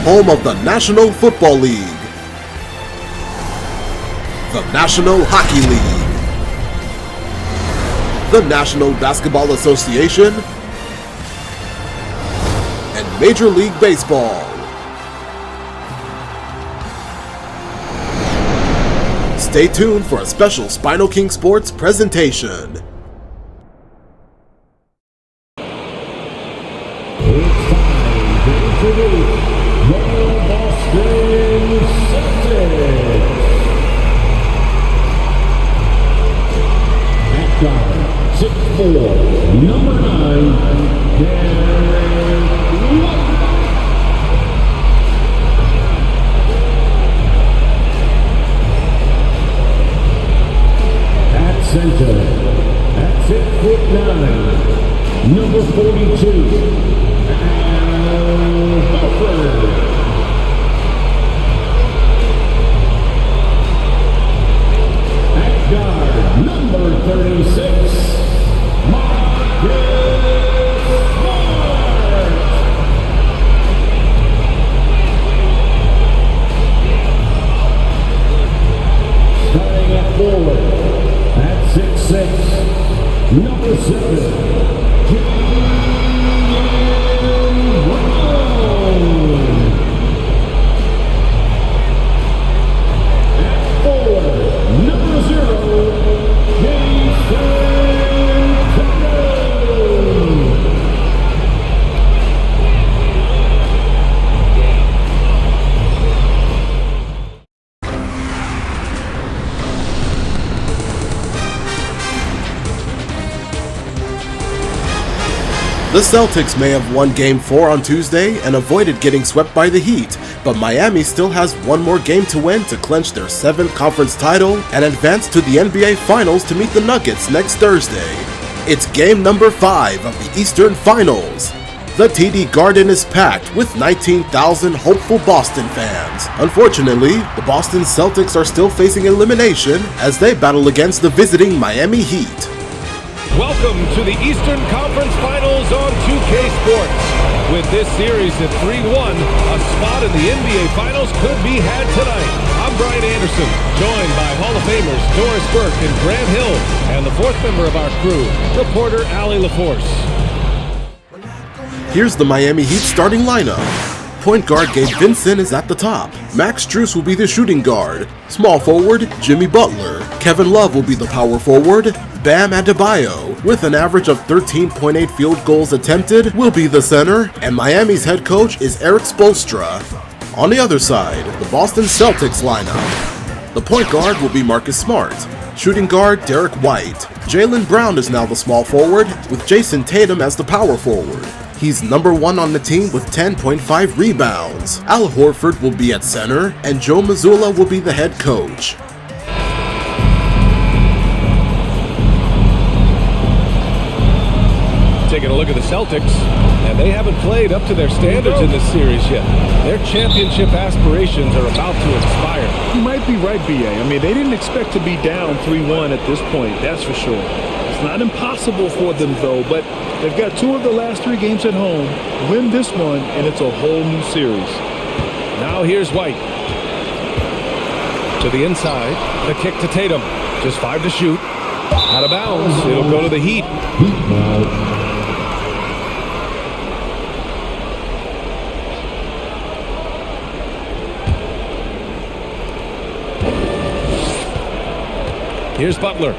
home of the National Football League, the National Hockey League, the National Basketball Association, and Major League Baseball. Stay tuned for a special SpinoKing Sports presentation. It's time to introduce the Boston Celtics. At guard, 6'4", number 9, center, at 6'9", number 42, Al Horford. At guard, number 36, Marcus Smart. Starting at forward, at 6'6", number 7, Jalen Brown. At 4, number 0, Jason The Celtics may have won Game 4 on Tuesday and avoided getting swept by the Heat, but Miami still has one more game to win to clinch their 7th conference title and advance to the NBA Finals to meet the Nuggets next Thursday. It's game number 5 of the Eastern Finals. The TD Garden is packed with 19,000 hopeful Boston fans. Unfortunately, the Boston Celtics are still facing elimination as they battle against the visiting Miami Heat. Welcome to the Eastern Conference Finals on 2K Sports. With this series at 3-1, a spot in the NBA Finals could be had tonight. I'm Brian Anderson, joined by Hall of Famers Doris Burke and Grant Hill, and the 4th member of our crew, reporter Allie LaForce. Here's the Miami Heat starting lineup. Point guard Gabe Vincent is at the top. Max Strus will be the shooting guard. Small forward, Jimmy Butler. Kevin Love will be the power forward. Bam Adebayo, with an average of 13.8 field goals attempted, will be the center. And Miami's head coach is Eric Spoelstra. On the other side, the Boston Celtics lineup. The point guard will be Marcus Smart. Shooting guard Derek White. Jalen Brown is now the small forward, with Jason Tatum as the power forward. He's number 1 on the team with 10.5 rebounds. Al Horford will be at center, and Joe Mazzulla will be the head coach. Taking a look at the Celtics, and they haven't played up to their standards in this series yet. Their championship aspirations are about to expire. You might be right, B.A. I mean, they didn't expect to be down 3-1 at this point, that's for sure. It's not impossible for them, though, but they've got 2 of the last 3 games at home. Win this one, and it's a whole new series. Now here's White. To the inside, the kick to Tatum. Just 5 to shoot. Out of bounds, it'll go to the Heat. Here's Butler.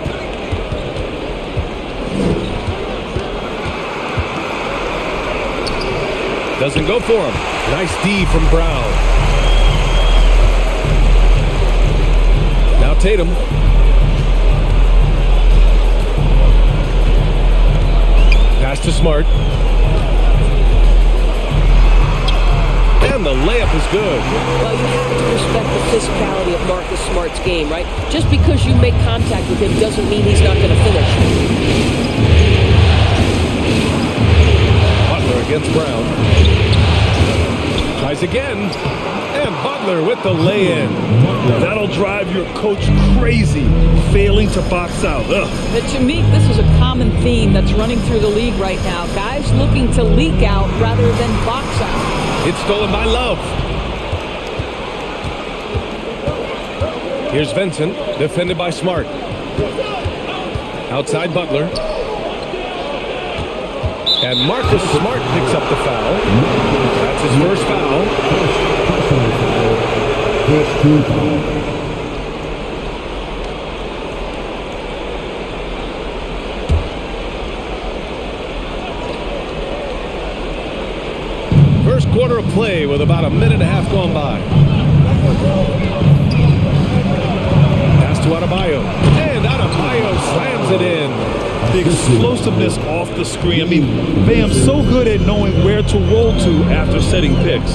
Doesn't go for him. Nice D from Brown. Now Tatum. Pass to Smart. And the layup is good. Well, you have to respect the physicality of Marcus Smart's game, right? Just because you make contact with him doesn't mean he's not going to finish. Butler against Brown. Tries again. And Butler with the lay-in. That'll drive your coach crazy, failing to box out. Ugh. But to me, this is a common theme that's running through the league right now. Guys looking to leak out rather than box out. It's stolen by Love. Here's Vincent, defended by Smart. Outside Butler. And Marcus Smart picks up the foul. That's his first foul. First quarter of play with about a minute and a half gone by. Pass to Adebayo. And Adebayo slams it in. The explosiveness off the screen. I mean, Bam's so good at knowing where to roll to after setting picks.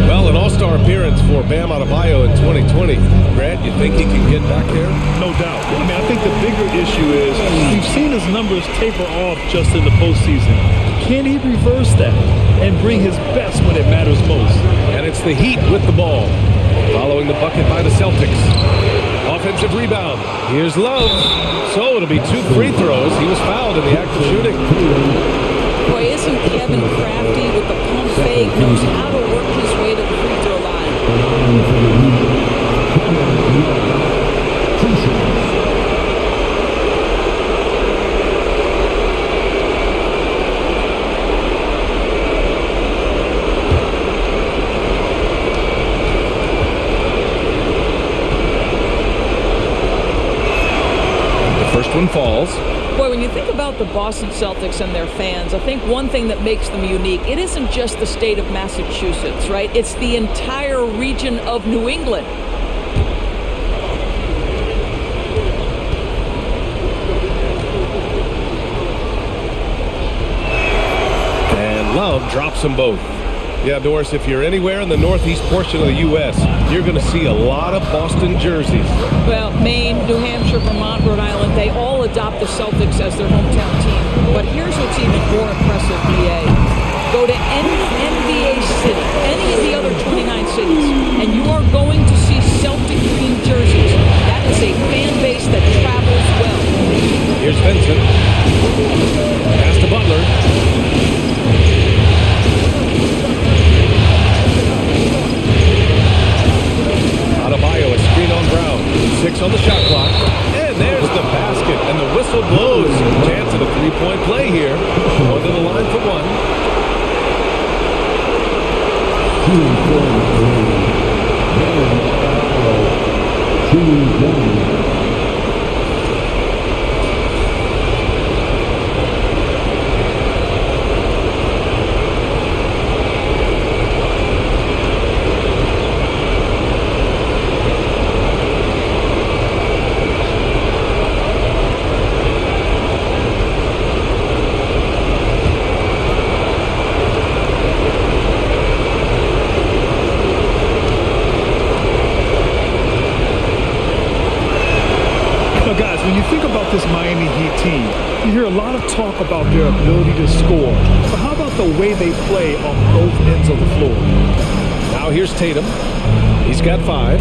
Well, an all-star appearance for Bam Adebayo in 2020. Grant, you think he can get back there? No doubt. I mean, I think the bigger issue is we've seen his numbers taper off just in the postseason. Can he reverse that and bring his best when it matters most? And it's the Heat with the ball. Following the bucket by the Celtics. Offensive rebound. Here's Love. So it'll be 2 free throws. He was fouled in the act of shooting. Boy, isn't Kevin crafty with the pump fake? Knows how to work his way to the free throw line. First one falls. Boy, when you think about the Boston Celtics and their fans, I think one thing that makes them unique, it isn't just the state of Massachusetts, right? It's the entire region of New England. And Love drops them both. Yeah, Doris, if you're anywhere in the northeast portion of the U.S., you're going to see a lot of Boston jerseys. Well, Maine, New Hampshire, Vermont, Rhode Island, they all adopt the Celtics as their hometown team. But here's what's even more impressive, BA. Go to any NBA city, any of the other 29 cities, and you are going to see Celtic green jerseys. That is a fan base that travels well. Here's Vincent. Pass to Butler. Adebayo, a screen on Brown. 6 on the shot clock. And there's the basket. And the whistle blows. Chance at a 3-point play here. Going to the line for one. This Miami Heat team, you hear a lot of talk about their ability to score, but how about the way they play on both ends of the floor? Now here's Tatum. He's got 5.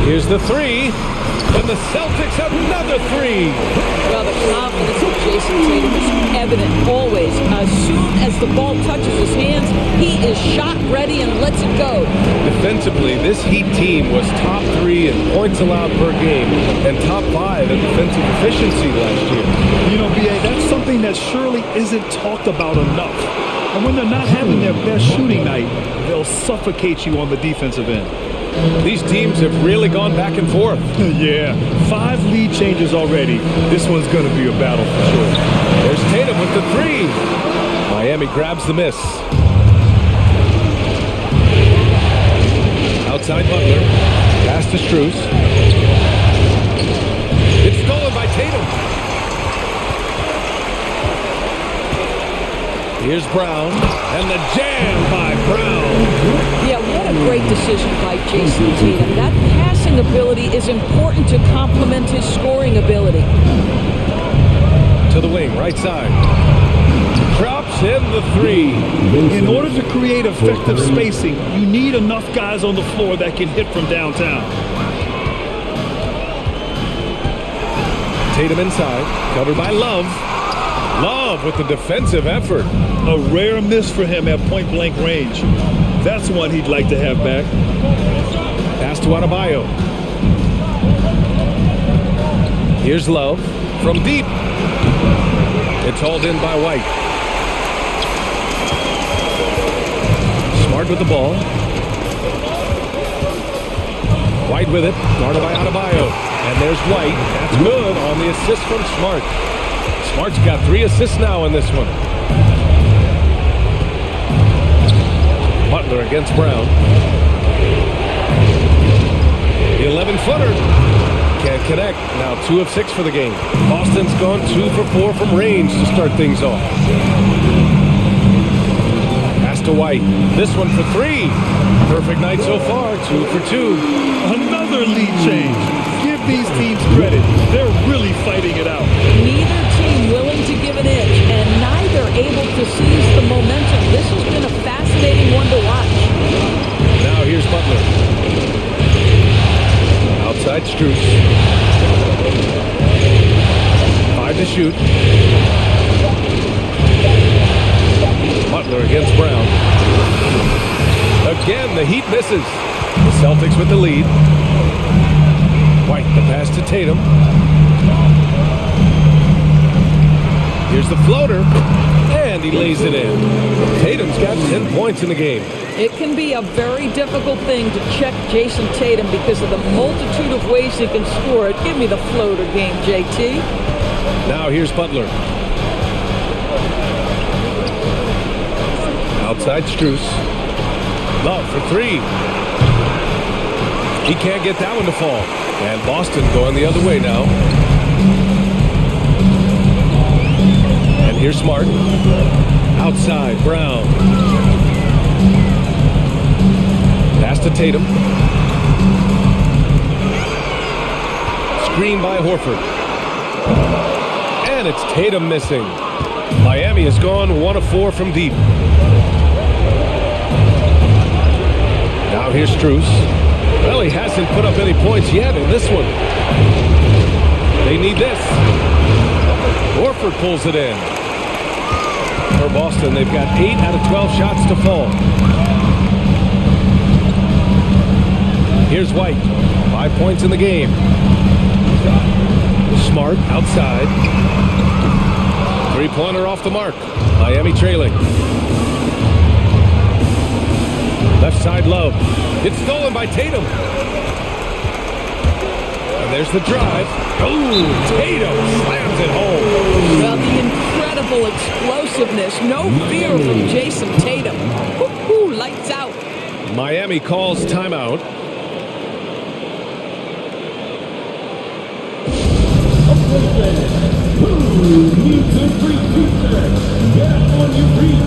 Here's the 3. And the Celtics have another 3. Well, the confidence of Jason Tatum is evident always. As soon as the ball touches his hands, he is shot ready and lets it go. Defensively, this Heat team was top 3 in points allowed per game and top 5 in defensive efficiency last year. You know, B.A., that's something that surely isn't talked about enough. And when they're not having their best shooting night, they'll suffocate you on the defensive end. These teams have really gone back and forth. Yeah, 5 lead changes already. This one's going to be a battle for sure. There's Tatum with the 3. Miami grabs the miss. Outside Butler. Pass to Strus. It's stolen by Tatum. Here's Brown. And the jam by Brown. Yeah, what a great decision by Jason Tatum. That passing ability is important to complement his scoring ability. To the wing, right side. Drops in the 3. In order to create effective spacing, you need enough guys on the floor that can hit from downtown. Tatum inside, covered by Love. Love with the defensive effort. A rare miss for him at point-blank range. That's one he'd like to have back. Pass to Adebayo. Here's Love from deep. It's hauled in by White. Smart with the ball. White with it, guarded by Adebayo. And there's White. That's good on the assist from Smart. Smart's got 3 assists now in this one. Butler against Brown. The 11-footer. Can't connect. Now 2 of 6 for the game. Boston's gone 2 for 4 from range to start things off. Pass to White. This one for 3. Perfect night so far. 2 for 2. Another lead change. Give these teams credit. They're really fighting it out. Neither team willing to give an inch, and neither able to seize the momentum. This has been a fascinating one to watch. Now here's Butler. Outside Strus. 5 to shoot. Butler against Brown. Again, the Heat misses. The Celtics with the lead. White, the pass to Tatum. Here's the floater, and he lays it in. Tatum's got 10 points in the game. It can be a very difficult thing to check Jason Tatum because of the multitude of ways he can score it. Give me the floater game, JT. Now here's Butler. Outside Strus. Love for 3. He can't get that one to fall. And Boston going the other way now. And here's Smart. Outside, Brown. Pass to Tatum. Screen by Horford. And it's Tatum missing. Miami has gone 1 of 4 from deep. Now here's Strus. Well, he hasn't put up any points yet in this one. They need this. Horford pulls it in. For Boston, they've got 8 out of 12 shots to fall. Here's White. 5 points in the game. Smart outside. 3-pointer off the mark. Miami trailing. Left side Love. It's stolen by Tatum. And there's the drive. Oh, Tatum slams it home. Well, the incredible explosiveness. No fear from Jason Tatum. Woo-hoo, lights out. Miami calls timeout. Get on your feet.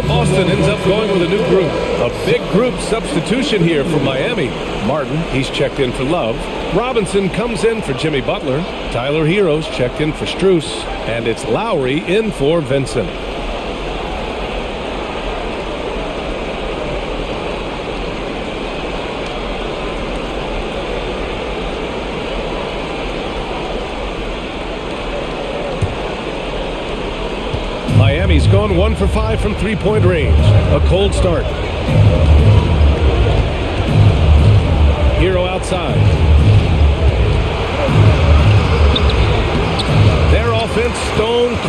Boston ends up going with a new group. A big group substitution here for Miami. Martin, he's checked in for Love. Robinson comes in for Jimmy Butler. Tyler Hero's checked in for Strus. And it's Lowry in for Vincent. Miami's gone 1 for 5 from three-point range. A cold start. Hero outside.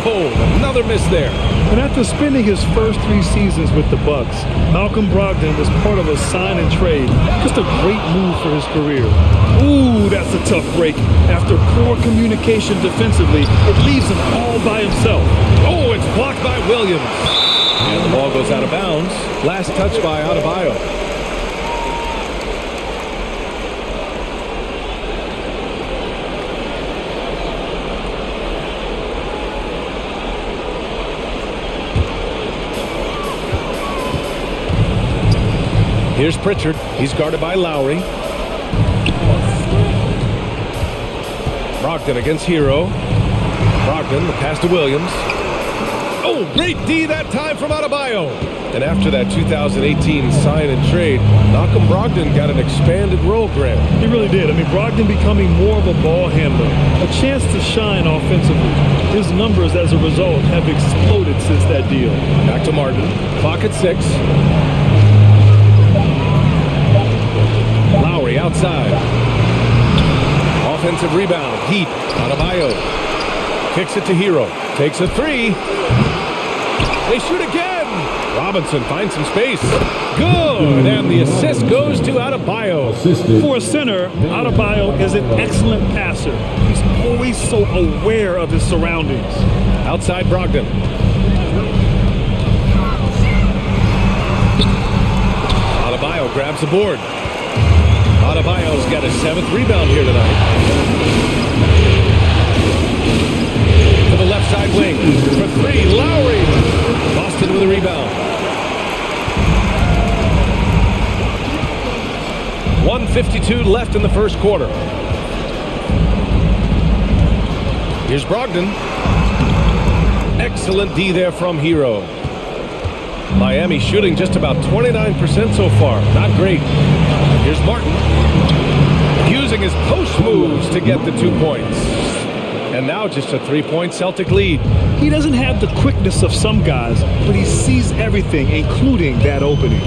cold. Another miss there. And after spending his first 3 seasons with the Bucks, Malcolm Brogdon was part of a sign and trade. Just a great move for his career. Ooh, that's a tough break. After poor communication defensively, it leaves him all by himself. Oh, it's blocked by Williams. And the ball goes out of bounds. Last touch by Adebayo. Here's Pritchard. He's guarded by Lowry. Brogdon against Hero. Brogdon, the pass to Williams. Oh, great D that time from Adebayo. And after that 2018 sign and trade, Malcolm Brogdon got an expanded role, Grant. He really did. I mean, Brogdon becoming more of a ball handler. A chance to shine offensively. His numbers as a result have exploded since that deal. Back to Martin. Clock at 6. Lowry outside. Offensive rebound. Heat. Adebayo. Kicks it to Hero. Takes a 3. They shoot again. Robinson finds some space. Good. And the assist goes to Adebayo. For a center, Adebayo is an excellent passer. He's always so aware of his surroundings. Outside Brogdon. Adebayo grabs the board. Adebayo's got his 7th rebound here tonight. To the left side wing. For 3, Lowry. Boston with a rebound. 1:52 left in the first quarter. Here's Brogdon. Excellent D there from Hero. Miami shooting just about 29% so far. Not great. Here's Martin. Using his post moves to get the 2 points. And now just a 3-point Celtic lead. He doesn't have the quickness of some guys, but he sees everything, including that opening.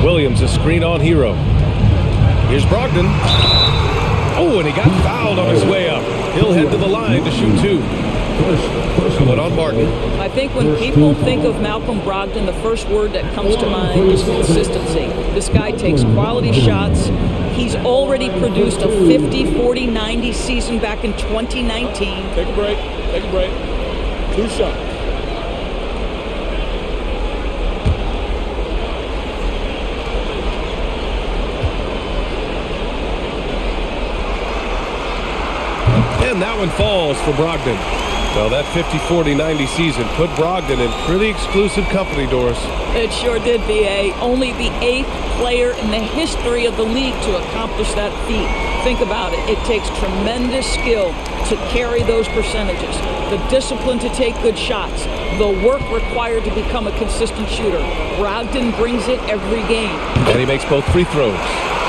Williams, a screen on Hero. Here's Brogdon. Oh, and he got fouled on his way up. He'll head to the line to shoot 2. Going on Martin. I think when people think of Malcolm Brogdon, the first word that comes to mind is consistency. This guy takes quality shots. He's already produced a 50, 40, 90 season back in 2019. Take a break. Take a break. 2 shots. And that one falls for Brogdon. Well, that 50, 40, 90 season put Brogdon in pretty exclusive company, Doris. It sure did, B.A. Only the 8th player in the history of the league to accomplish that feat. Think about it. It takes tremendous skill to carry those percentages, the discipline to take good shots, the work required to become a consistent shooter. Brogdon brings it every game. And he makes both free throws.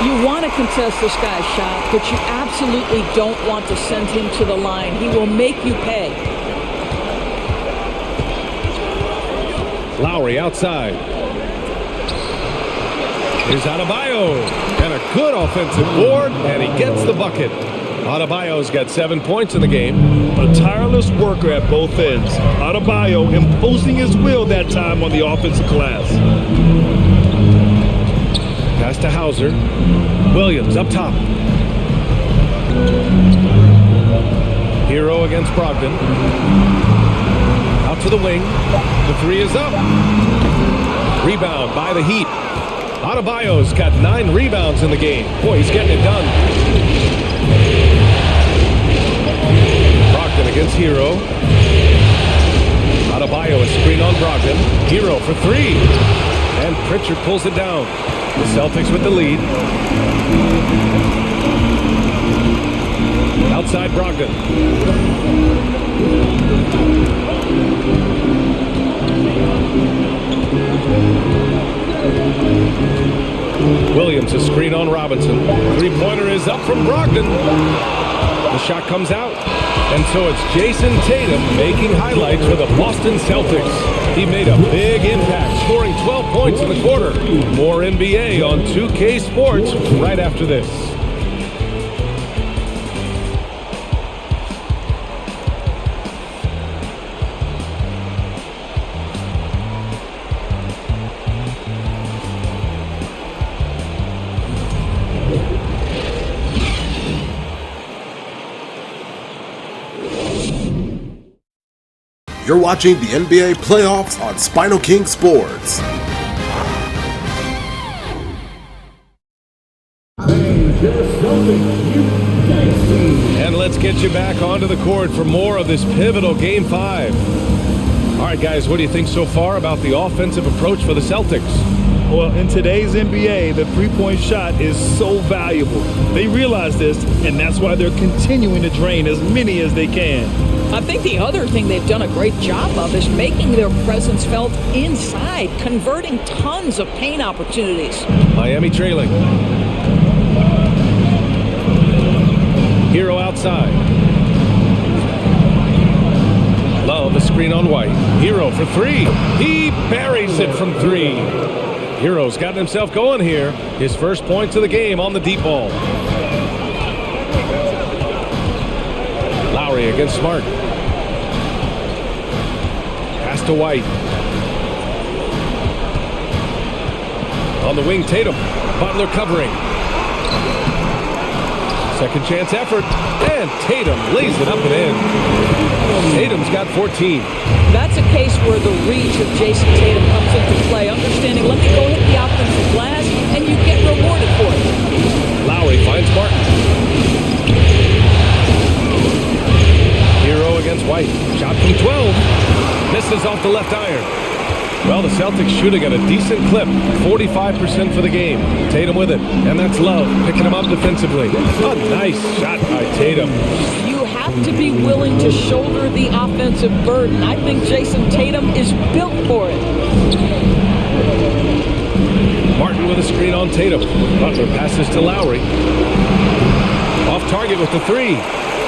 You want to contest this guy's shot, but you absolutely don't want to send him to the line. He will make you pay. Lowry outside. Here's Adebayo. And a good offensive board, and he gets the bucket. Adebayo's got 7 points in the game. A tireless worker at both ends. Adebayo imposing his will that time on the offensive glass. Pass to Hauser. Williams up top. Hero against Brogdon. Out to the wing. The 3 is up. Rebound by the Heat. Adebayo's got 9 rebounds in the game. Boy, he's getting it done. Brogdon against Hero. Adebayo a screen on Brogdon. Hero for 3. And Pritchard pulls it down. The Celtics with the lead. Outside Brogdon. Williams a screen on Robinson. 3-pointer is up from Brogdon. The shot comes out. And so it's Jason Tatum making highlights for the Boston Celtics. He made a big impact, scoring 12 points in the quarter. More NBA on 2K Sports right after this. You're watching the NBA playoffs on SpinoKing Sports. And let's get you back onto the court for more of this pivotal Game 5. All right, guys, what do you think so far about the offensive approach for the Celtics? Well, in today's NBA, the three-point shot is so valuable. They realize this, and that's why they're continuing to drain as many as they can. I think the other thing they've done a great job of is making their presence felt inside, converting tons of paint opportunities. Miami trailing. Hero outside. Love a screen on White. Hero for three. He buries it from three. Hero's gotten himself going here. His first points of the game on the deep ball. Lowry against Smart. Pass to White. On the wing, Tatum. Butler covering. Second chance effort. And Tatum lays it up and in. Tatum's got 14. That's a case where the reach of Jason Tatum comes into play. Understanding, let me go hit the offensive glass, and you get rewarded for it. Lowry finds Martin. Hero against White. Shot from 12. Misses off the left iron. Well, the Celtics shooting at a decent clip. 45% for the game. Tatum with it. And that's Love picking him up defensively. A nice shot by Tatum. You have to be willing to shoulder the offensive burden. I think Jason Tatum is built for it. Martin with a screen on Tatum. Butler passes to Lowry. Off target with the three.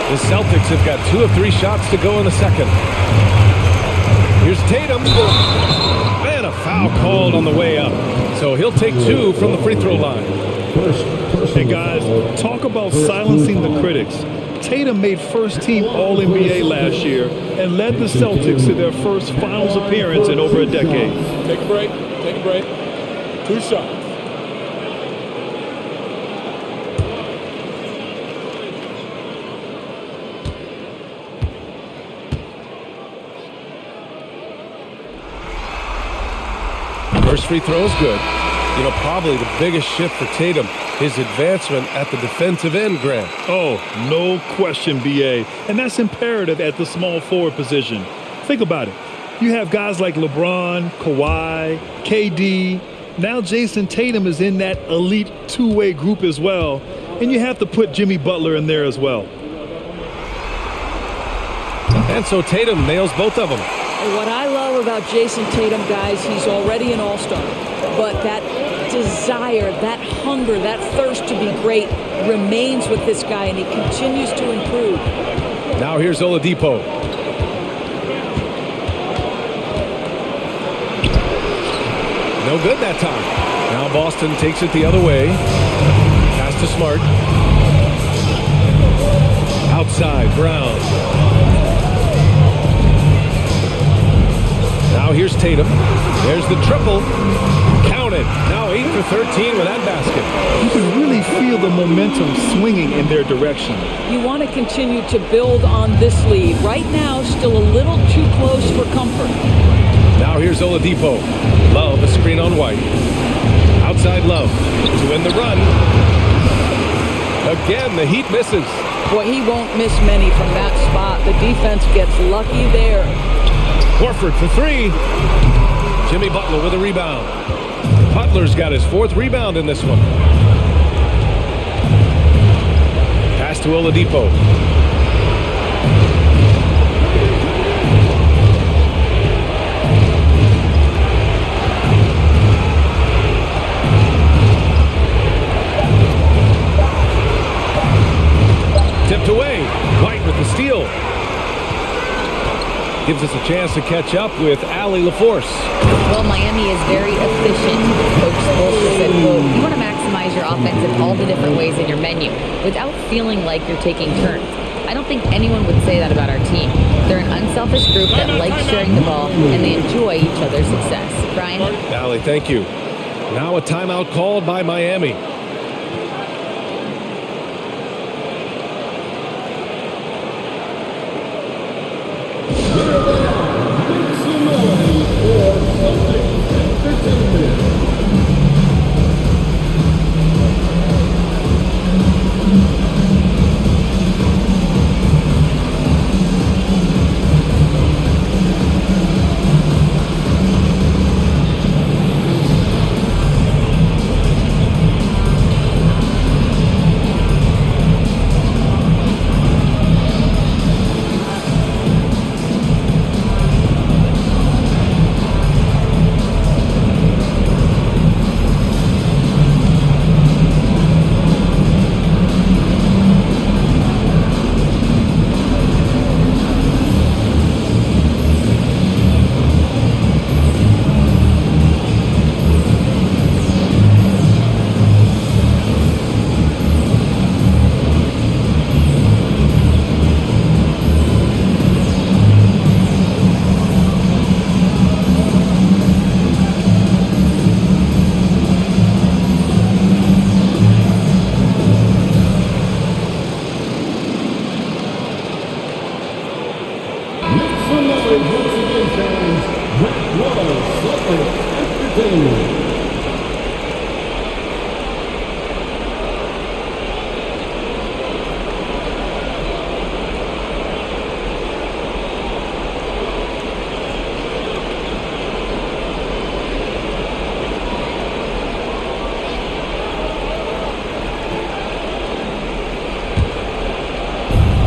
The Celtics have got 2 of 3 shots to go in the second. Here's Tatum. And a foul called on the way up. So he'll take 2 from the free throw line. And guys, talk about silencing the critics. Tatum made first-team All-NBA last year and led the Celtics to their first finals appearance in over a decade. Take a break. Take a break. 2 shots. First free throw is good. You know, probably the biggest shift for Tatum, his advancement at the defensive end, Grant. Oh, no question, B.A. And that's imperative at the small forward position. Think about it. You have guys like LeBron, Kawhi, KD. Now Jason Tatum is in that elite two-way group as well. And you have to put Jimmy Butler in there as well. And so Tatum nails both of them. What I love about Jason Tatum, guys, he's already an all-star. But that desire, that hunger, that thirst to be great remains with this guy, and he continues to improve. Now here's Oladipo. No good that time. Now Boston takes it the other way. Pass to Smart. Outside, Brown. Now here's Tatum. There's the triple. Count it. Now 8 for 13 with that basket. You can really feel the momentum swinging in their direction. You want to continue to build on this lead. Right now, still a little too close for comfort. Now here's Oladipo. Love a screen on White. Outside Love to win the run. Again, the Heat misses. Boy, he won't miss many from that spot. The defense gets lucky there. Horford for 3. Jimmy Butler with a rebound. Butler's got his 4th rebound in this one. Pass to Oladipo. Tipped away. White with the steal. Gives us a chance to catch up with Allie LaForce. Well, Miami is very efficient. Coach Spoelstra said, quote, you want to maximize your offense in all the different ways in your menu without feeling like you're taking turns. I don't think anyone would say that about our team. They're an unselfish group that likes sharing the ball, and they enjoy each other's success. Brian? Allie, thank you. Now a timeout called by Miami.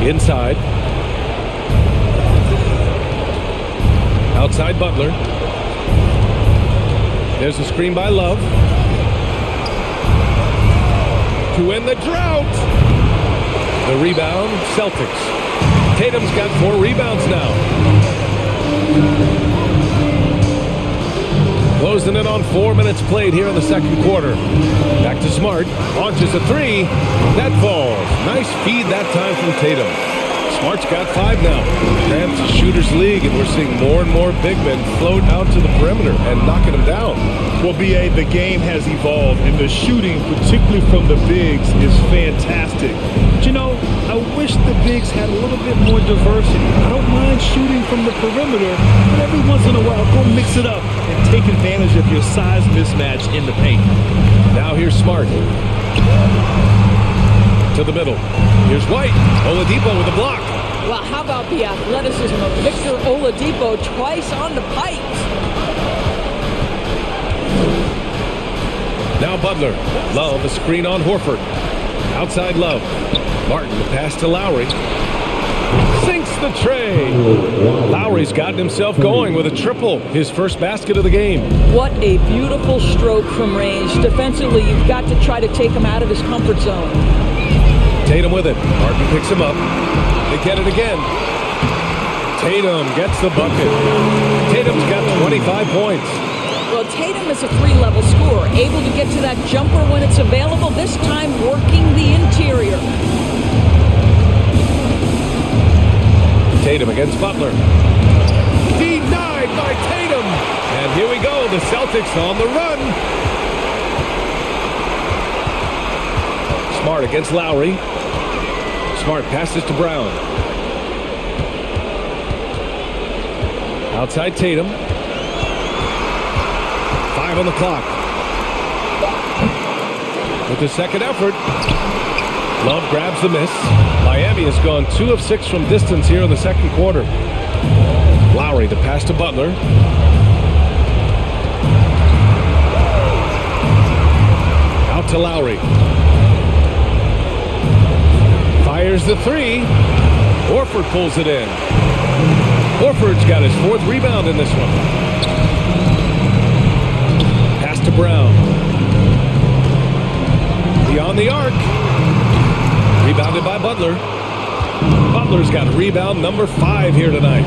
Inside. Outside Butler. There's a screen by Love. To end the drought. The rebound, Celtics. Tatum's got 4 rebounds now. Closing in on 4 minutes played here in the second quarter. Back to Smart. Launches a 3. That falls. Nice feed that time from Tatum. Smart's got 5 now. Rams shooters league, and we're seeing more and more big men float out to the perimeter and knocking them down. Well, B.A., the game has evolved, and the shooting, particularly from the bigs, is fantastic. But, you know, I wish the bigs had a little bit more diversity. I don't mind shooting from the perimeter, but every once in a while, go mix it up and take advantage of your size mismatch in the paint. Now here's Smart. To the middle. Here's White. Oladipo with a block. Well, how about the athleticism of Victor Oladipo twice on the pipes? Now Butler. Love, a screen on Horford. Outside Love. Martin, the pass to Lowry. Sinks the tray. Lowry's gotten himself going with a triple. His first basket of the game. What a beautiful stroke from range. Defensively, you've got to try to take him out of his comfort zone. Tatum with it. Martin picks him up. They get it again. Tatum gets the bucket. Tatum's got 25 points. Well, Tatum is a 3-level scorer, able to get to that jumper when it's available, this time working the interior. Tatum against Butler. Denied by Tatum. And here we go. The Celtics on the run. Smart against Lowry. Smart passes to Brown. Outside Tatum. 5 on the clock. With the second effort. Love grabs the miss. Miami has gone 2 of 6 from distance here in the second quarter. Lowry, the pass to Butler. Out to Lowry. Fires the 3. Horford pulls it in. Horford's got his 4th rebound in this one. Pass to Brown. Beyond the arc. Rebounded by Butler. Butler's got rebound number 5 here tonight.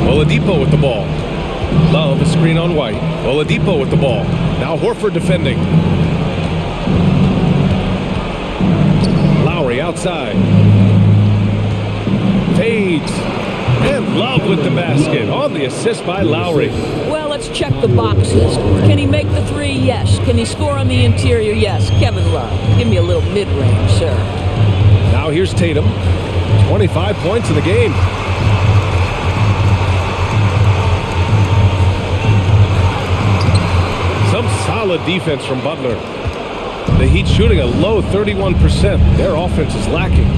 Oladipo with the ball. Love, a screen on White. Oladipo with the ball. Now Horford defending. Lowry outside. Fades. And Love with the basket on the assist by Lowry. Well, let's check the boxes. Can he make the 3? Yes. Can he score on the interior? Yes. Kevin Love. Give me a little mid-range, sir. Now here's Tatum. 25 points in the game. Some solid defense from Butler. The Heat shooting a low 31%. Their offense is lacking.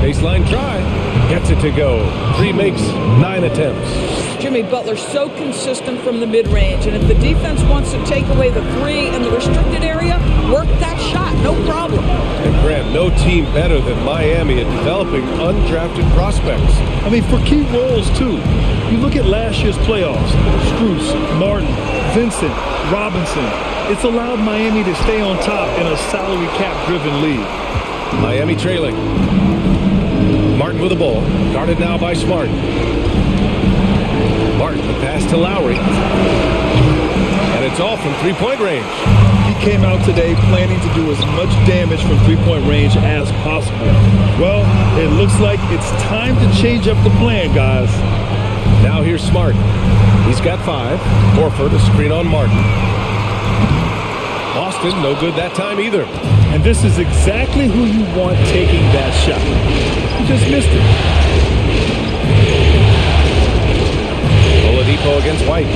Baseline try. Gets it to go. 3 makes, 9 attempts. Jimmy Butler so consistent from the mid-range, and if the defense wants to take away the 3 in the restricted area, work that shot, no problem. And Grant, no team better than Miami at developing undrafted prospects. I mean, for key roles, too. You look at last year's playoffs. Strus, Martin, Vincent, Robinson. It's allowed Miami to stay on top in a salary cap-driven league. Miami trailing. Martin with the ball. Guarded now by Smart. Martin, the pass to Lowry. And it's all from three-point range. He came out today planning to do as much damage from three-point range as possible. Well, it looks like it's time to change up the plan, guys. Now here's Smart. He's got 5. Horford, a screen on Martin. Austin, no good that time either. And this is exactly who you want taking that shot. He just missed it. Oladipo against White.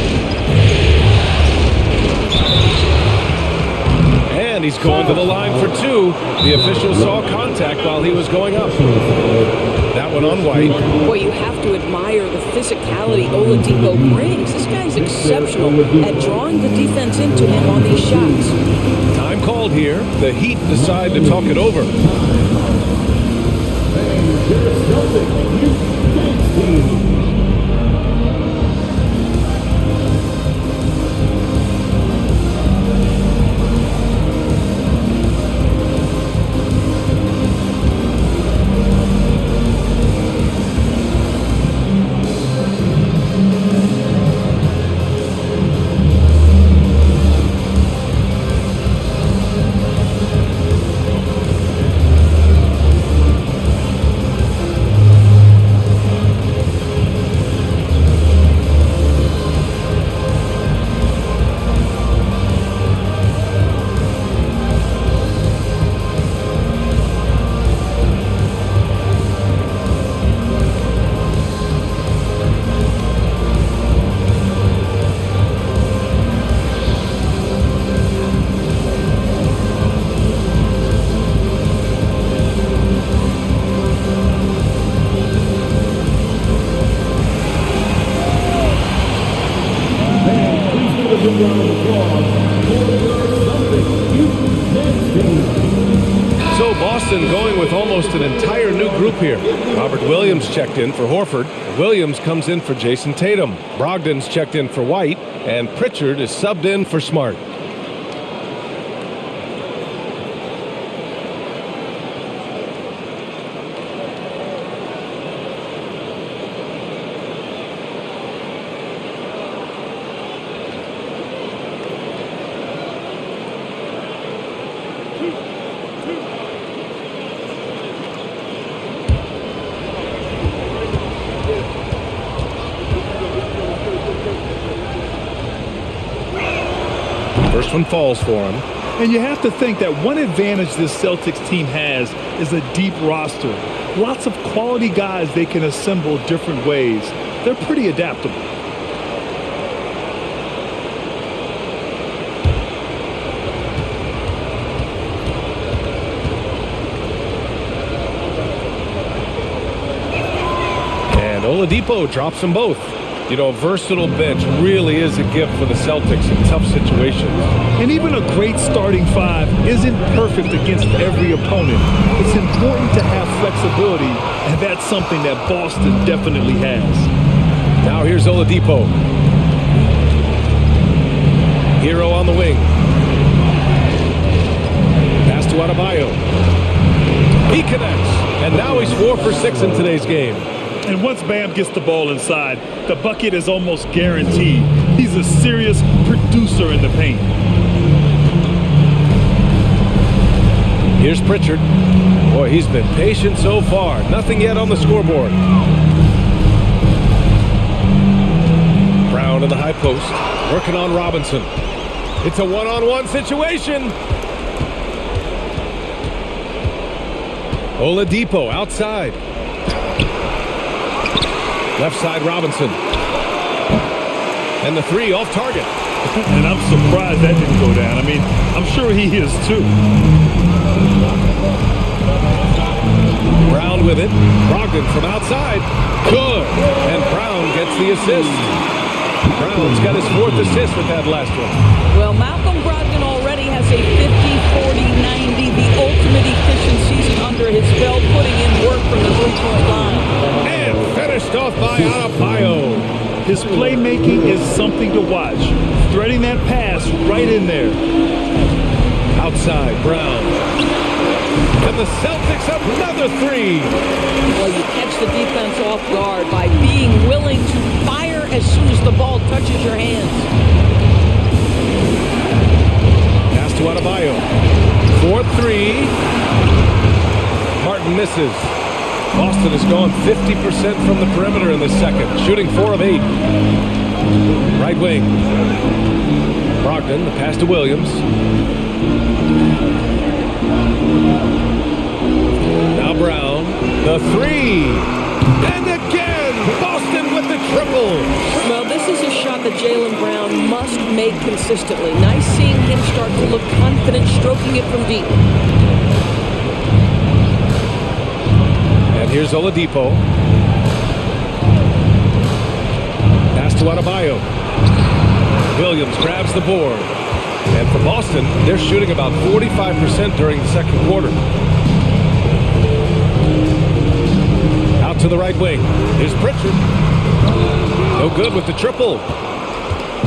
And he's going to the line for 2. The official saw contact while he was going up. That one on White. Boy, you have to admire the physicality Oladipo brings. This guy's exceptional at drawing the defense into him on these shots. Time called here. The Heat decide to talk it over. So Boston going with almost an entire new group here. Robert Williams checked in for Horford. Williams comes in for Jason Tatum. Brogdon's checked in for White. And Pritchard is subbed in for Smart. First one falls for him. And you have to think that one advantage this Celtics team has is a deep roster. Lots of quality guys they can assemble different ways. They're pretty adaptable. And Oladipo drops them both. You know, a versatile bench really is a gift for the Celtics in tough situations. And even a great starting five isn't perfect against every opponent. It's important to have flexibility, and that's something that Boston definitely has. Now here's Oladipo. Hero on the wing. Pass to Adebayo. He connects, and now he's 4 for 6 in today's game. And once Bam gets the ball inside, the bucket is almost guaranteed. He's a serious producer in the paint. Here's Pritchard. Boy, he's been patient so far. Nothing yet on the scoreboard. Brown in the high post, working on Robinson. It's a one-on-one situation. Oladipo outside. Left side Robinson. And the three off target. And I'm surprised that didn't go down. I mean, I'm sure he is too. Brown with it. Brogdon from outside. Good. And Brown gets the assist. Brown's got his 4th assist with that last one. Well, Malcolm Brogdon already has a 50-40-90, the ultimate efficient season under his belt, putting in work from the three-point line. And finished off by Adebayo. His playmaking is something to watch. Threading that pass right in there. Outside, Brown. And the Celtics another three. Well, you catch the defense off guard by being willing to fire as soon as the ball touches your hands. Pass to Adebayo. 4-3. Martin misses. Boston has gone 50% from the perimeter in the second, shooting 4 of 8. Right wing. Brogdon, the pass to Williams. Now Brown, the three. And again, Boston with the triple. Well, this is a shot that Jaylen Brown must make consistently. Nice seeing him start to look confident, stroking it from deep. And here's Oladipo. Pass to Adebayo. Williams grabs the board. And for Boston, they're shooting about 45% during the second quarter. Out to the right wing. Here's Pritchard. No good with the triple.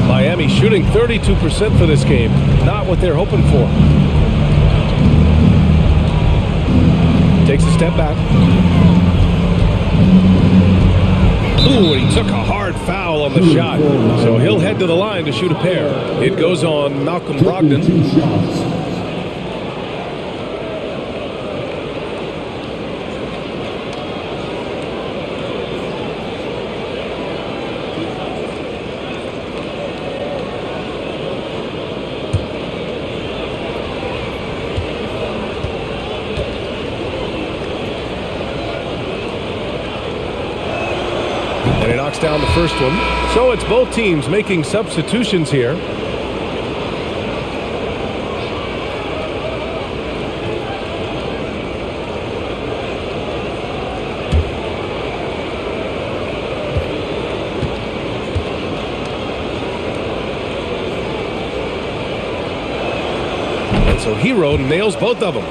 Miami shooting 32% for this game. Not what they're hoping for. Takes a step back. Ooh, he took a hard foul on the shot. So he'll head to the line to shoot a pair. It goes on Malcolm Brogdon. And he knocks down the first one. So it's both teams making substitutions here. And so Hero nails both of them.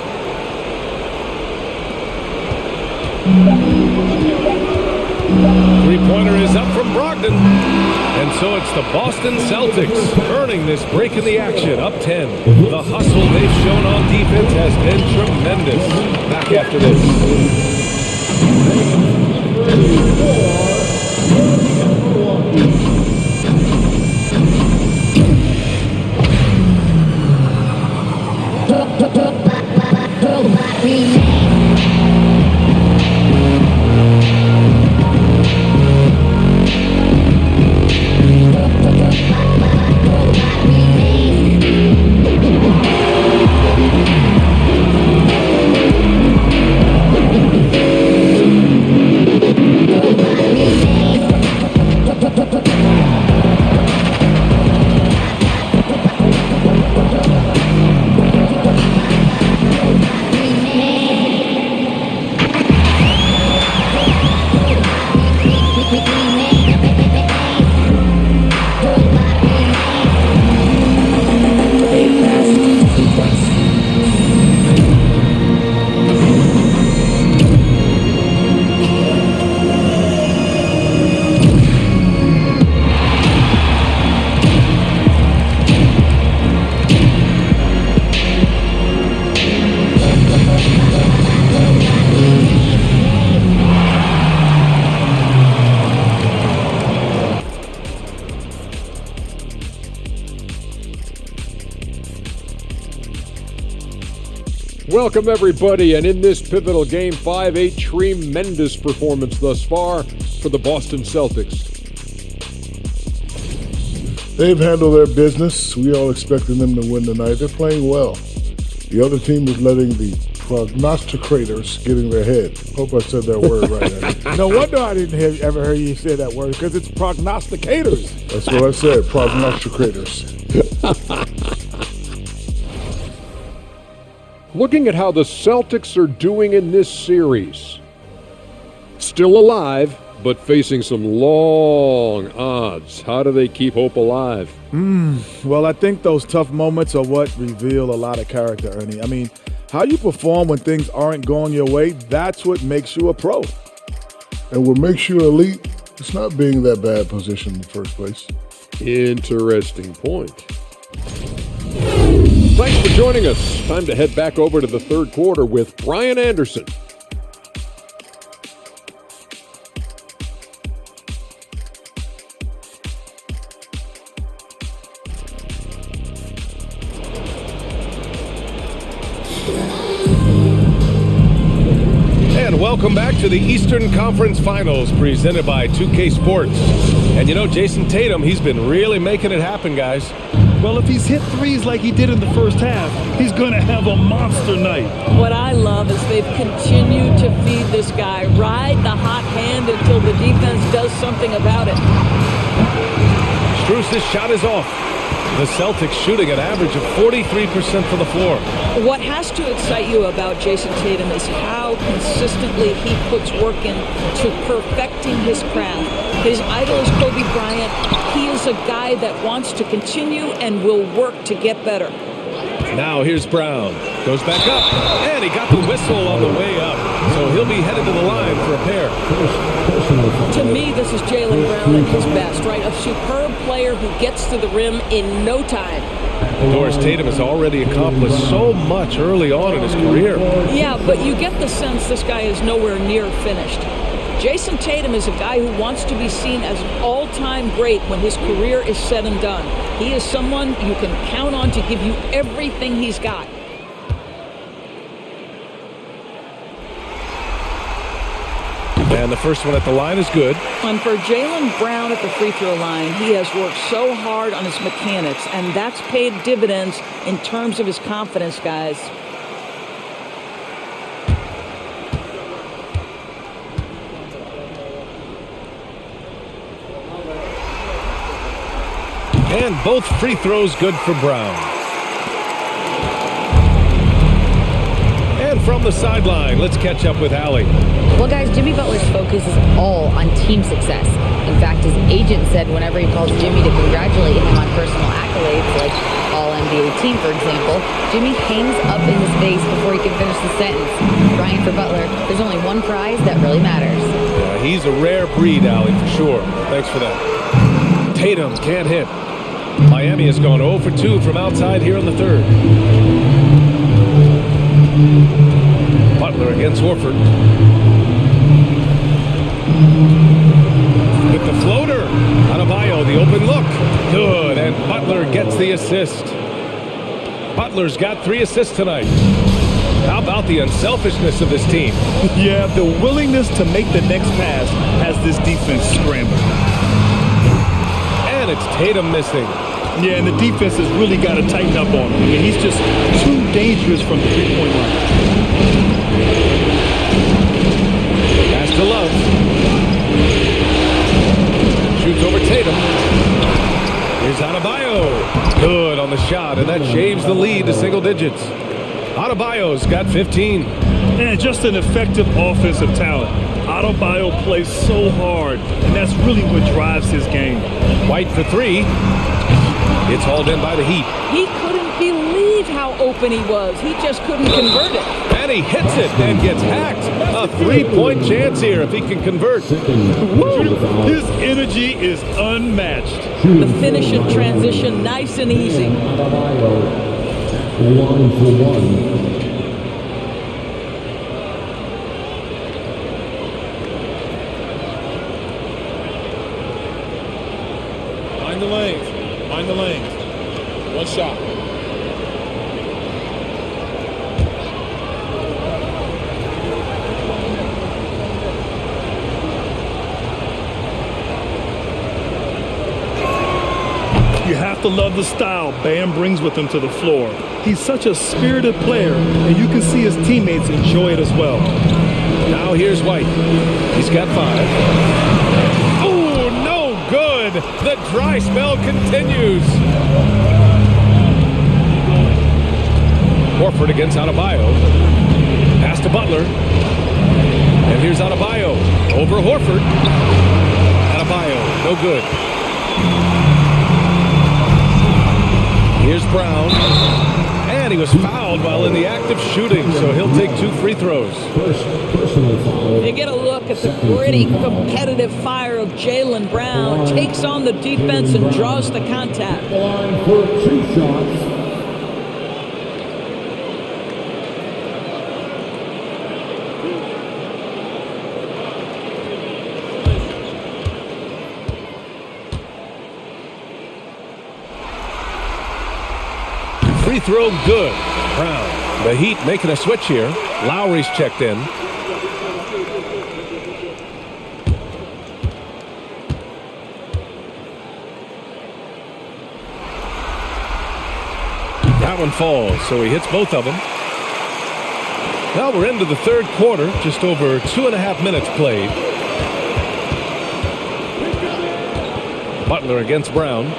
Three-pointer is up from Brogdon. And so it's the Boston Celtics earning this break in the action, up 10. The hustle they've shown on defense has been tremendous. Back after this. Welcome, everybody, and in this pivotal Game 5, a tremendous performance thus far for the Boston Celtics. They've handled their business. We all expected them to win tonight. They're playing well. The other team is letting the prognosticators get in their head. Hope I said that word right, Andy. No wonder I didn't ever hear you say that word, because it's prognosticators. That's what I said, prognosticators. Looking at how the Celtics are doing in this series. Still alive, but facing some long odds. How do they keep hope alive? Well, I think those tough moments are what reveal a lot of character, Ernie. I mean, how you perform when things aren't going your way, that's what makes you a pro. And what makes you elite, it's not being that bad position in the first place. Interesting point. Thanks for joining us. Time to head back over to the third quarter with Brian Anderson. And welcome back to the Eastern Conference Finals presented by 2K Sports. And you know, Jason Tatum, he's been really making it happen, guys. Well, if he's hit threes like he did in the first half, he's going to have a monster night. What I love is they've continued to feed this guy, ride the hot hand until the defense does something about it. Strus's shot is off. The Celtics shooting an average of 43% from the floor. What has to excite you about Jason Tatum is how consistently he puts work in to perfecting his craft. His idol is Kobe Bryant. He is a guy that wants to continue and will work to get better. Now here's Brown. Goes back up, and he got the whistle on the way up. So he'll be headed to the line for a pair. To me, this is Jaylen Brown at his best, right? A superb player who gets to the rim in no time. Doris Tatum has already accomplished so much early on in his career. Yeah, but you get the sense this guy is nowhere near finished. Jason Tatum is a guy who wants to be seen as an all-time great when his career is said and done. He is someone you can count on to give you everything he's got. And the first one at the line is good. And for Jaylen Brown at the free throw line, he has worked so hard on his mechanics, and that's paid dividends in terms of his confidence, guys. And both free throws good for Brown. And from the sideline, let's catch up with Allie. Well, guys, Jimmy Butler's focus is all on team success. In fact, his agent said whenever he calls Jimmy to congratulate him on personal accolades, like All-NBA team, for example, Jimmy hangs up in his face before he can finish the sentence. Brian, for Butler, there's only one prize that really matters. Yeah, he's a rare breed, Allie, for sure. Thanks for that. Tatum can't hit. Miami has gone 0 for 2 from outside here in the third. Butler against Horford. With the floater. Adebayo, the open look. Good, and Butler gets the assist. Butler's got 3 assists tonight. How about the unselfishness of this team? Yeah, the willingness to make the next pass has this defense scrambling. And it's Tatum missing. Yeah, and the defense has really got to tighten up on him. I mean, he's just too dangerous from the three-point line. Pass to Love. Shoots over Tatum. Here's Adebayo. Good on the shot, and that shaves the lead to single digits. Adebayo's got 15. And just an effective offensive talent. Adebayo plays so hard, and that's really what drives his game. White for 3. It's hauled in by the Heat. He couldn't believe how open he was. He just couldn't convert it. And he hits it and gets hacked. A 3-point chance here if he can convert. Woo! His energy is unmatched. The finish in transition, nice and easy. 1 for 1. Mind the lanes. Mind the lanes. One shot. You have to love the style Bam brings with him to the floor. He's such a spirited player, and you can see his teammates enjoy it as well. Now here's White. He's got 5. Oh, no good. The dry spell continues. Horford against Adebayo. Pass to Butler. And here's Adebayo. Over Horford. Adebayo, no good. Here's Brown. And he was fouled while in the act of shooting, so he'll take 2 free throws. Personal foul. You get a look at the gritty, competitive fire of Jaylen Brown. Takes on the defense and draws the contact. Line for 2 shots. Free throw good. Brown. The Heat making a switch here. Lowry's checked in. That one falls, so he hits both of them. Now we're into the third quarter. Just over 2.5 minutes played. Butler against Brown.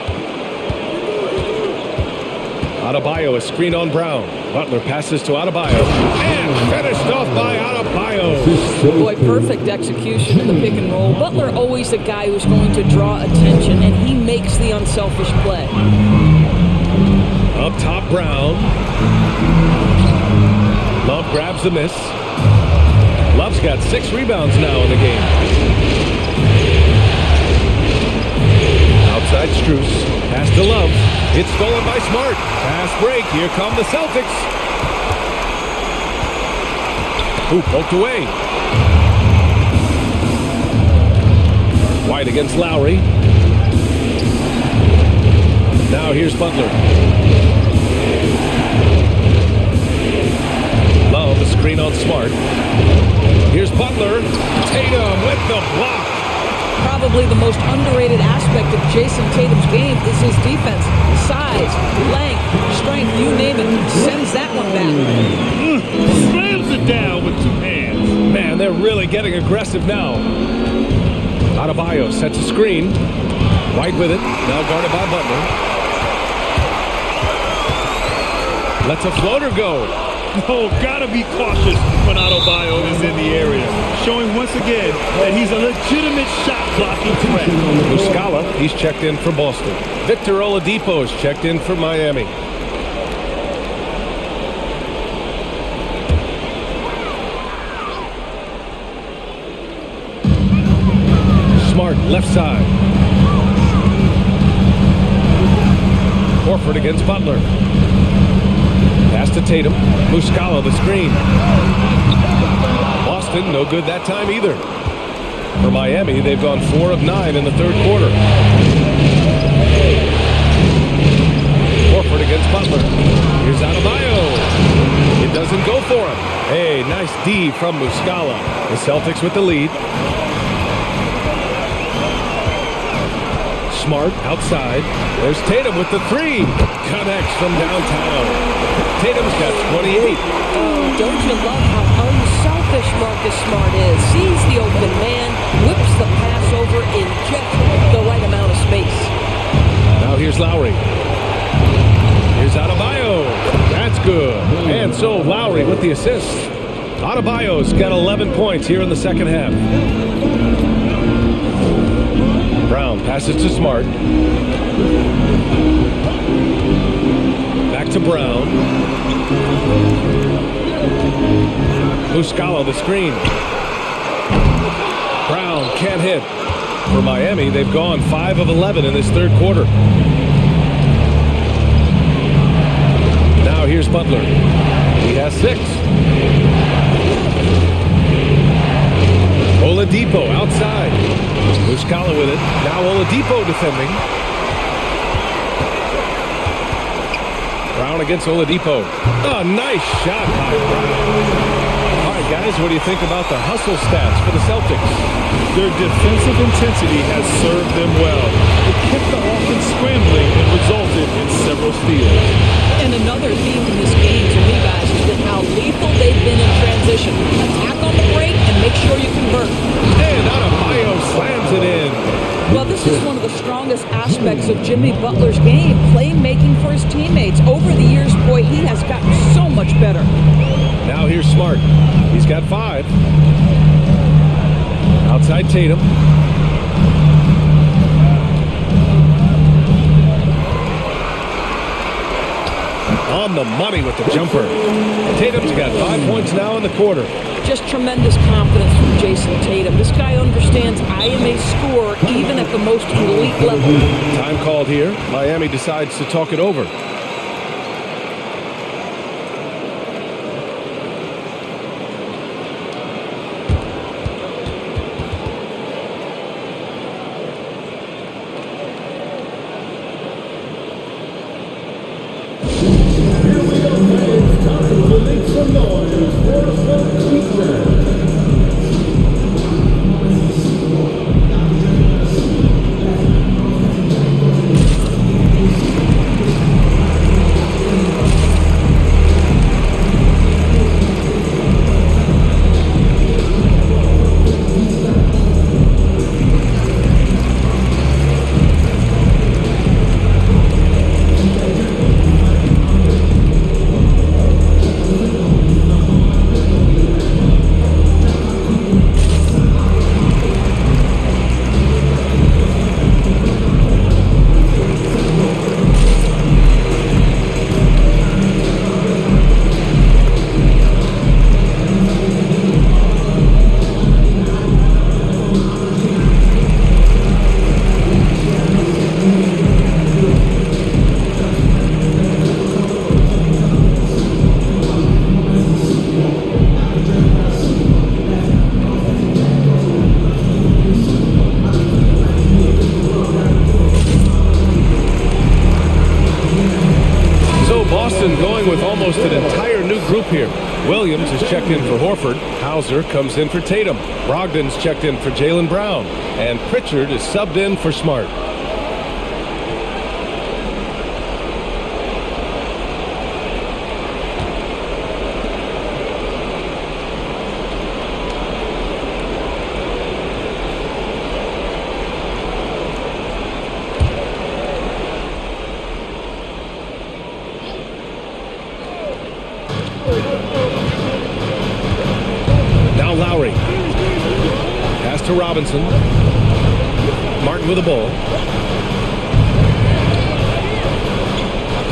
Adebayo, a screen on Brown. Butler passes to Adebayo. And finished off by Adebayo. Boy, perfect execution in the pick and roll. Butler always the guy who's going to draw attention, and he makes the unselfish play. Up top, Brown. Love grabs the miss. Love's got 6 rebounds now in the game. Outside Strus. Pass to Love. It's stolen by Smart. Pass break. Here come the Celtics. Ooh, poked away. White against Lowry. Now here's Butler. Love, a screen on Smart. Here's Butler. Tatum with the block. Probably the most underrated aspect of Jason Tatum's game is his defense. Size, length, strength, you name it. Sends that one back. Slams it down with 2 hands. Man, they're really getting aggressive now. Adebayo sets a screen. White with it. Now guarded by Butler. Lets a floater go. Oh, gotta be cautious when Adebayo is in the area. Showing once again that he's a legitimate shot blocking threat. Muscala, he's checked in for Boston. Victor Oladipo's checked in for Miami. Smart, left side. Horford against Butler. Pass to Tatum. Muscala, the screen. Boston, no good that time either. For Miami, they've gone 4 of 9 in the third quarter. Horford against Butler. Here's Adebayo. It doesn't go for him. Hey, nice D from Muscala. The Celtics with the lead. Smart outside. There's Tatum with the 3. Connects from downtown. Tatum's got 28. Oh, don't you love how unselfish Marcus Smart is? Sees the open man, whips the pass over in just the right amount of space. Now here's Lowry. Here's Adebayo. That's good. And so Lowry with the assist. Adebayo's got 11 points here in the second half. Brown passes to Smart. Back to Brown. Muscala, the screen. Brown can't hit. For Miami, they've gone 5 of 11 in this third quarter. Now here's Butler. He has 6. Oladipo outside. Muscala with it. Now Oladipo defending. Brown against Oladipo. Oh, nice shot by Brown. All right, guys, what do you think about the hustle stats for the Celtics? Their defensive intensity has served them well. It kept the offense scrambling and resulted in several steals. And another theme in this game to me, guys, has been how lethal they've been in transition. Attack on the break and make sure you convert. And Adebayo slams it in. Well, this is one of the strongest aspects of Jimmy Butler's game, playmaking for his teammates. Over the years, boy, he has gotten so much better. Now here's Smart. He's got 5. Outside Tatum. On the money with the jumper. Tatum's got 5 points now in the quarter. Just tremendous confidence from Jason Tatum. This guy understands I am a scorer even at the most elite level. Time called here. Miami decides to talk it over. here. Williams is checked in for Horford. Hauser comes in for Tatum. Brogdon's checked in for Jaylen Brown. And Pritchard is subbed in for Smart. Now Lowry. Pass to Robinson. Martin with the ball.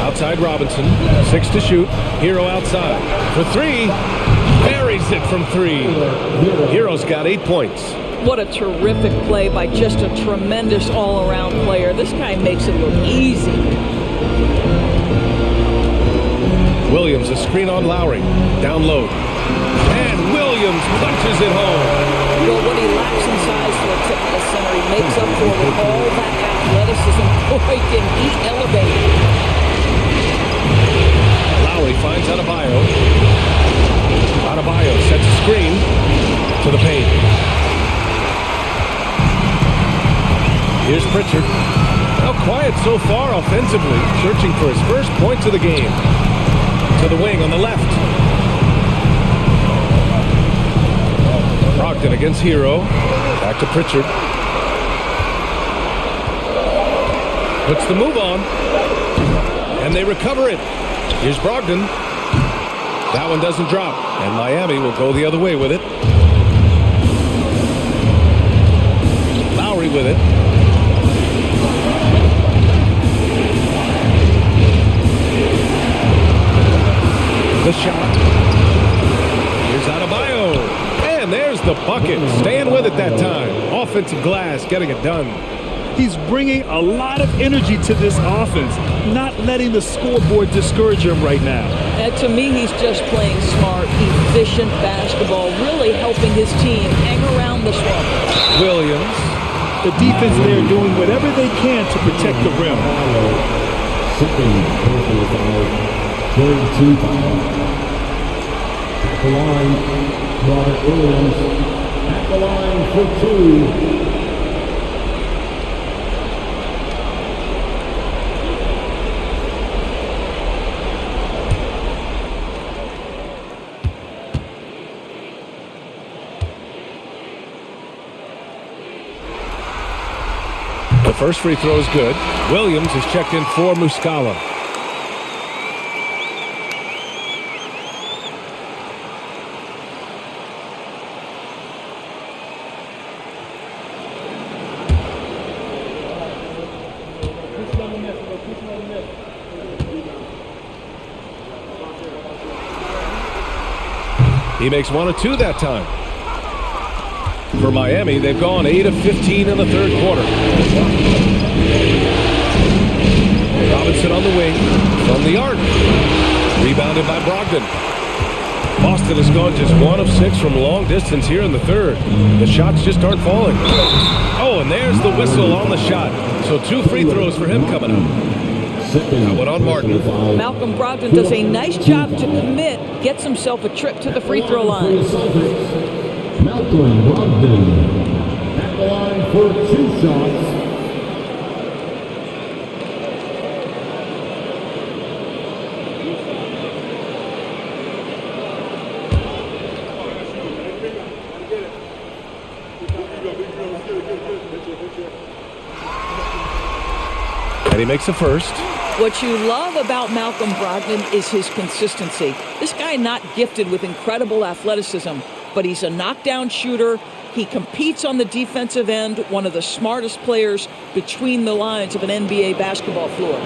Outside Robinson. 6 to shoot. Hero outside. For 3. Buries it from 3. Hero's got 8 points. What a terrific play by just a tremendous all-around player. This guy makes it look easy. Williams, a screen on Lowry. Down low. And Williams punches it home. Well, what he lacks in size for a typical center, he makes up for with all that athleticism. Boy, can he elevate. Lowry finds Adebayo. Adebayo sets a screen to the paint. Here's Pritchard. Now quiet so far offensively, searching for his first points of the game. To the wing on the left. Brogdon against Hero. Back to Pritchard. Puts the move on. And they recover it. Here's Brogdon. That one doesn't drop. And Miami will go the other way with it. Lowry with it. The shot. Here's Adebayo. And there's the bucket. Staying with it that time. Offensive glass, getting it done. He's bringing a lot of energy to this offense, not letting the scoreboard discourage him right now. And to me, he's just playing smart, efficient basketball, really helping his team hang around this one. Williams. The defense there doing whatever they can to protect the rim. 32 foul. At the line, Robert Williams. At the line for 2. The first free throw is good. Williams is checked in for Muscala. He makes 1 of 2 that time. For Miami, they've gone 8 of 15 in the third quarter. Robinson on the wing, from the arc. Rebounded by Brogdon. Boston has gone just 1 of 6 from long distance here in the third. The shots just aren't falling. Oh, and there's the whistle on the shot. So 2 free throws for him coming up. That one on Martin. Malcolm Brogdon does a nice job to commit, gets himself a trip to the free throw line. Malcolm Brogdon at the line for 2 shots. And he makes a first. What you love about Malcolm Brogdon is his consistency. This guy not gifted with incredible athleticism, but he's a knockdown shooter. He competes on the defensive end, one of the smartest players between the lines of an NBA basketball floor.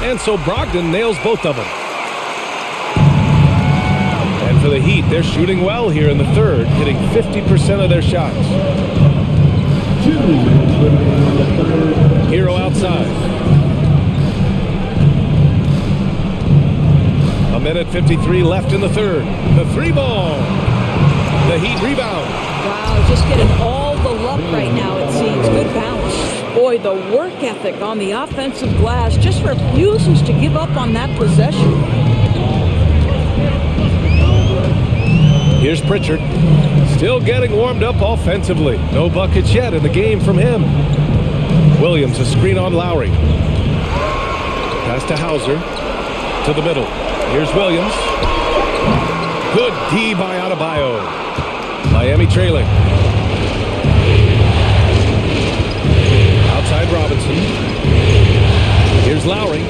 And so Brogdon nails both of them. And for the Heat, they're shooting well here in the third, hitting 50% of their shots. Hero outside. A minute 53 left in the third. The 3 ball. The Heat rebound. Wow, just getting all the up right now, it seems. Good bounce. Boy, the work ethic on the offensive glass just refuses to give up on that possession. Here's Pritchard. Still getting warmed up offensively. No buckets yet in the game from him. Williams, a screen on Lowry. Pass to Hauser. To the middle. Here's Williams. Good D by Adebayo. Miami trailing. Outside Robinson. Here's Lowry.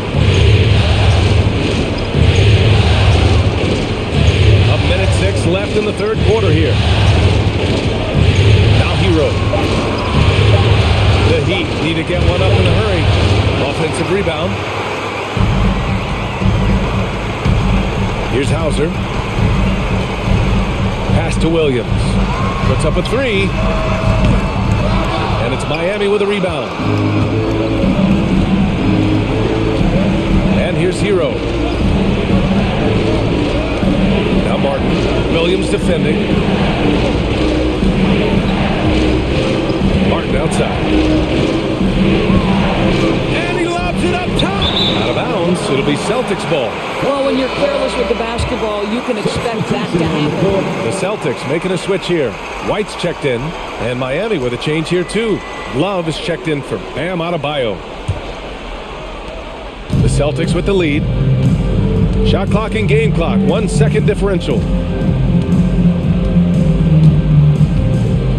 A minute 6 left in the third quarter here. Now Hero. The Heat need to get one up in a hurry. Offensive rebound. Here's Hauser. Pass to Williams. Puts up a 3. And it's Miami with a rebound. And here's Hero. Now Martin. Williams defending. Martin outside. And he lobs it up top. Out of bounds. It'll be Celtics ball. Well, when you're careless with the basketball, you can expect that to happen. The Celtics making a switch here. White's checked in. And Miami with a change here too. Love is checked in for Bam Adebayo. The Celtics with the lead. Shot clock and game clock. 1 second differential.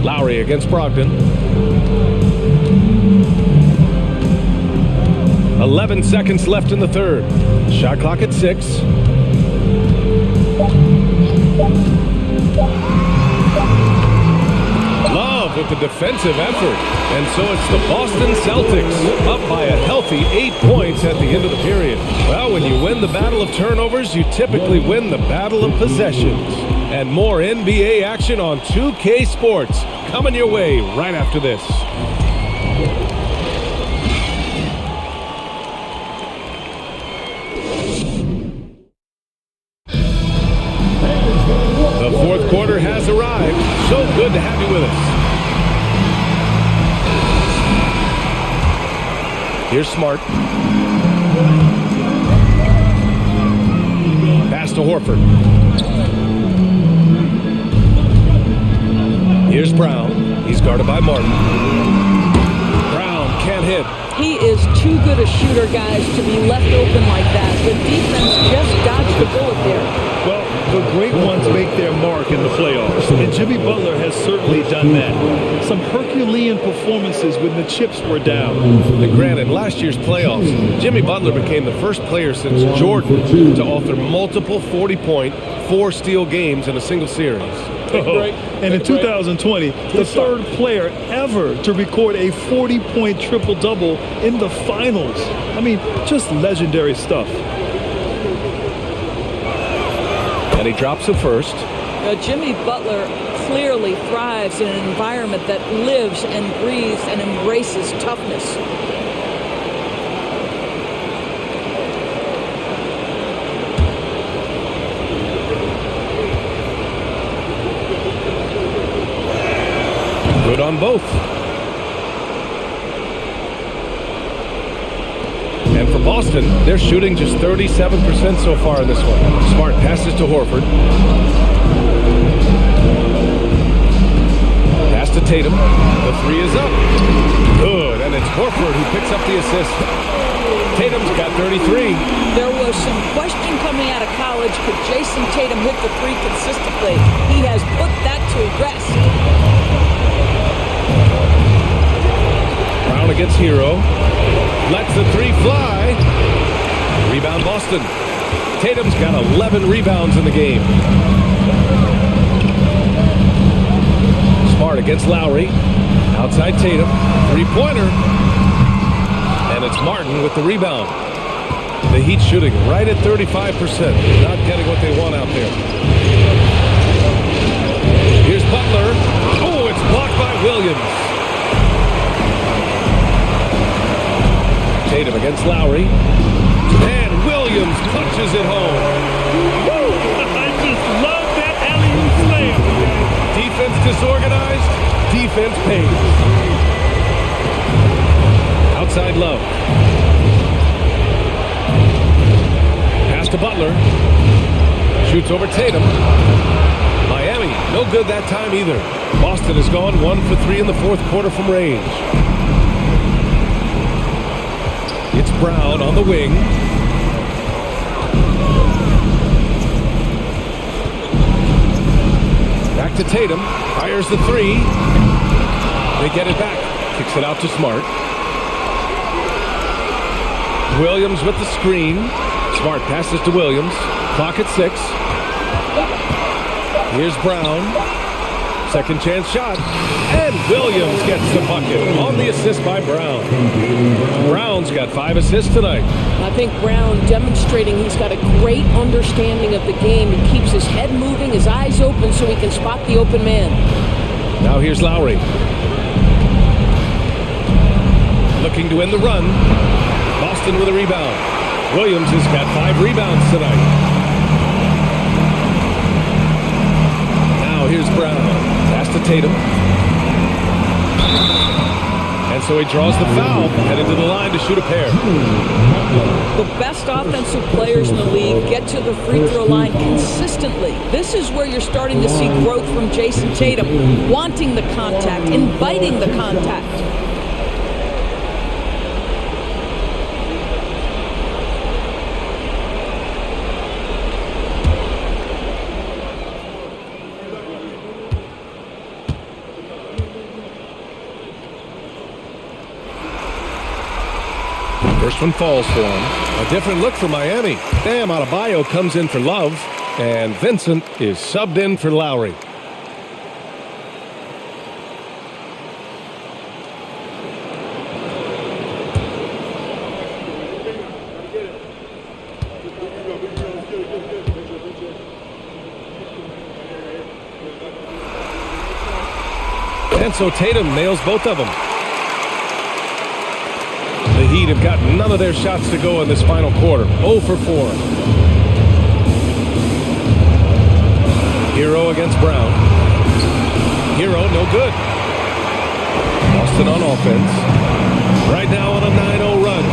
Lowry against Brogdon. 11 seconds left in the third. Shot clock at 6. Love with the defensive effort. And so it's the Boston Celtics up by a healthy 8 points at the end of the period. Well, when you win the battle of turnovers, you typically win the battle of possessions. And more NBA action on 2K Sports coming your way right after this. The fourth quarter has arrived. So good to have you with us. Here's Smart. Pass to Horford. Here's Brown. He's guarded by Martin. Brown can't hit. He is too good a shooter, guys, to be left open like that. The defense just dodged the bullet there. Well, the great ones make their mark in the playoffs, and Jimmy Butler has certainly done that. Some Herculean performances when the chips were down. And granted, last year's playoffs, Jimmy Butler became the first player since Jordan to author multiple 40-point, 4-steal games in a single series. And in 2020, the third player ever to record a 40-point triple-double in the finals. I mean, just legendary stuff. And he drops the first. Jimmy Butler clearly thrives in an environment that lives and breathes and embraces toughness. Good on both. And for Boston, they're shooting just 37% so far in this one. Smart passes to Horford. Pass to Tatum. The 3 is up. Good, and it's Horford who picks up the assist. Tatum's got 33. There was some question coming out of college, could Jason Tatum hit the 3 consistently? He has put that to rest. Brown against Hero. Lets the 3 fly. Rebound Boston. Tatum's got 11 rebounds in the game. Smart against Lowry. Outside Tatum. 3-pointer. And it's Martin with the rebound. The Heat shooting right at 35%. Not getting what they want out there. Here's Butler. Oh, it's blocked by Williams. Tatum against Lowry. And Williams punches it home. Woo! I just love that alley-oop slam. Defense disorganized. Defense pays. side, Love. Pass to Butler. Shoots over Tatum. Miami, no good that time either. Boston has gone 1 for 3 in the fourth quarter from range. It's Brown on the wing. Back to Tatum. Fires the three. They get it back. Kicks it out to Smart. Williams with the screen. Smart passes to Williams. Clock at 6. Here's Brown. Second chance shot. And Williams gets the bucket on the assist by Brown. Brown's got 5 assists tonight. I think Brown demonstrating he's got a great understanding of the game. He keeps his head moving, his eyes open so he can spot the open man. Now here's Lowry. Looking to win the run. Boston with a rebound. Williams has got 5 rebounds tonight. Now here's Brown. Pass to Tatum. And so he draws the foul, headed to the line to shoot a pair. The best offensive players in the league get to the free throw line consistently. This is where you're starting to see growth from Jason Tatum, wanting the contact, inviting the contact. First one falls for him. A different look for Miami. Bam Adebayo comes in for Love, and Vincent is subbed in for Lowry. And so Tatum nails both of them. The Heat have got none of their shots to go in this final quarter. 0 for 4. Hero against Brown. Hero, no good. Boston on offense. Right now on a 9-0 run.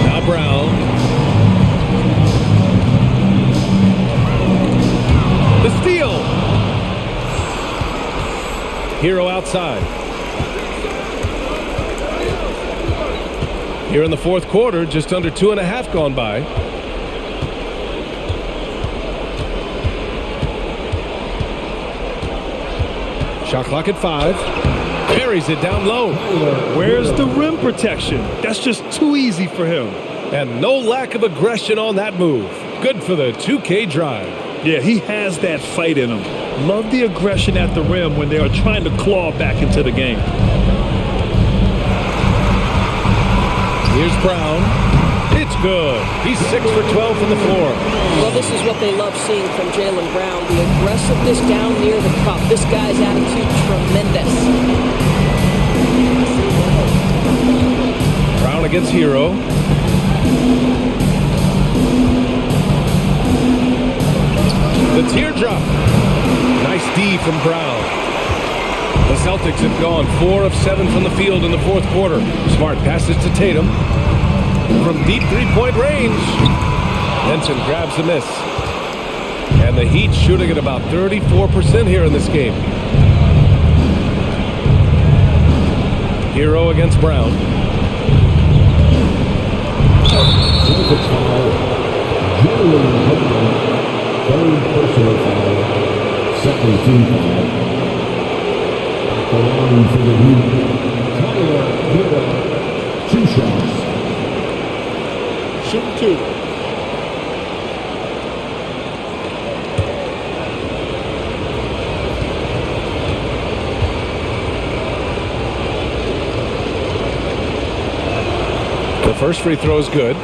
Now Brown. The steal. Hero outside. Here in the fourth quarter, just under 2.5 gone by. Shot clock at 5. Buries it down low. Where's the rim protection? That's just too easy for him. And no lack of aggression on that move. Good for the 2K drive. Yeah, he has that fight in him. Love the aggression at the rim when they are trying to claw back into the game. Here's Brown. It's good. He's 6 for 12 from the floor. Well, this is what they love seeing from Jaylen Brown. The aggressiveness down near the cup. This guy's attitude, tremendous. Brown against Hero. The teardrop. Nice D from Brown. The Celtics have gone 4 of 7 from the field in the fourth quarter. Smart passes to Tatum. From deep three-point range. Benson grabs the miss. And the Heat shooting at about 34% here in this game. Hero against Brown. Third personal foul, second team foul. The line for the Heat. Tyler Hero, 2 shots. Shoot 2. The first free throw is good.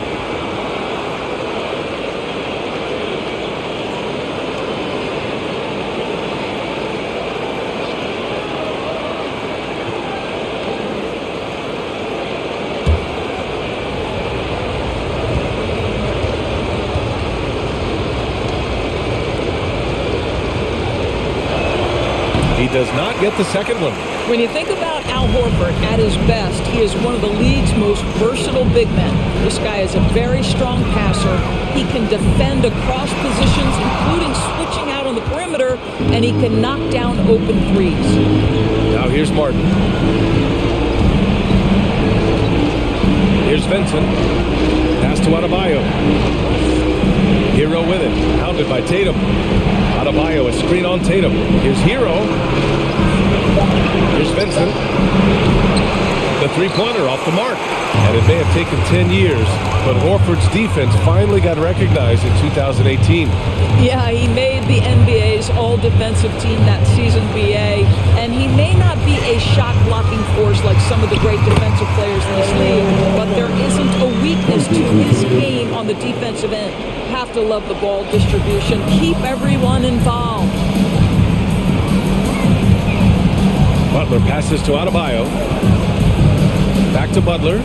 He does not get the second one. When you think about Al Horford at his best, he is one of the league's most versatile big men. This guy is a very strong passer. He can defend across positions, including switching out on the perimeter, and he can knock down open threes. Now here's Martin. Here's Vincent. Pass to Adebayo. Hero with it. Hounded by Tatum. Adebayo, a screen on Tatum. Here's Hero. Here's Vincent. The three-pointer off the mark. And it may have taken 10 years, but Horford's defense finally got recognized in 2018. Yeah, he made the NBA's all-defensive team that season, BA, and he may not be a shot-blocking force like some of the great defensive players in this league, but there isn't a weakness to his game on the defensive end. Have to love the ball distribution. Keep everyone involved. Butler passes to Adebayo. Back to Butler.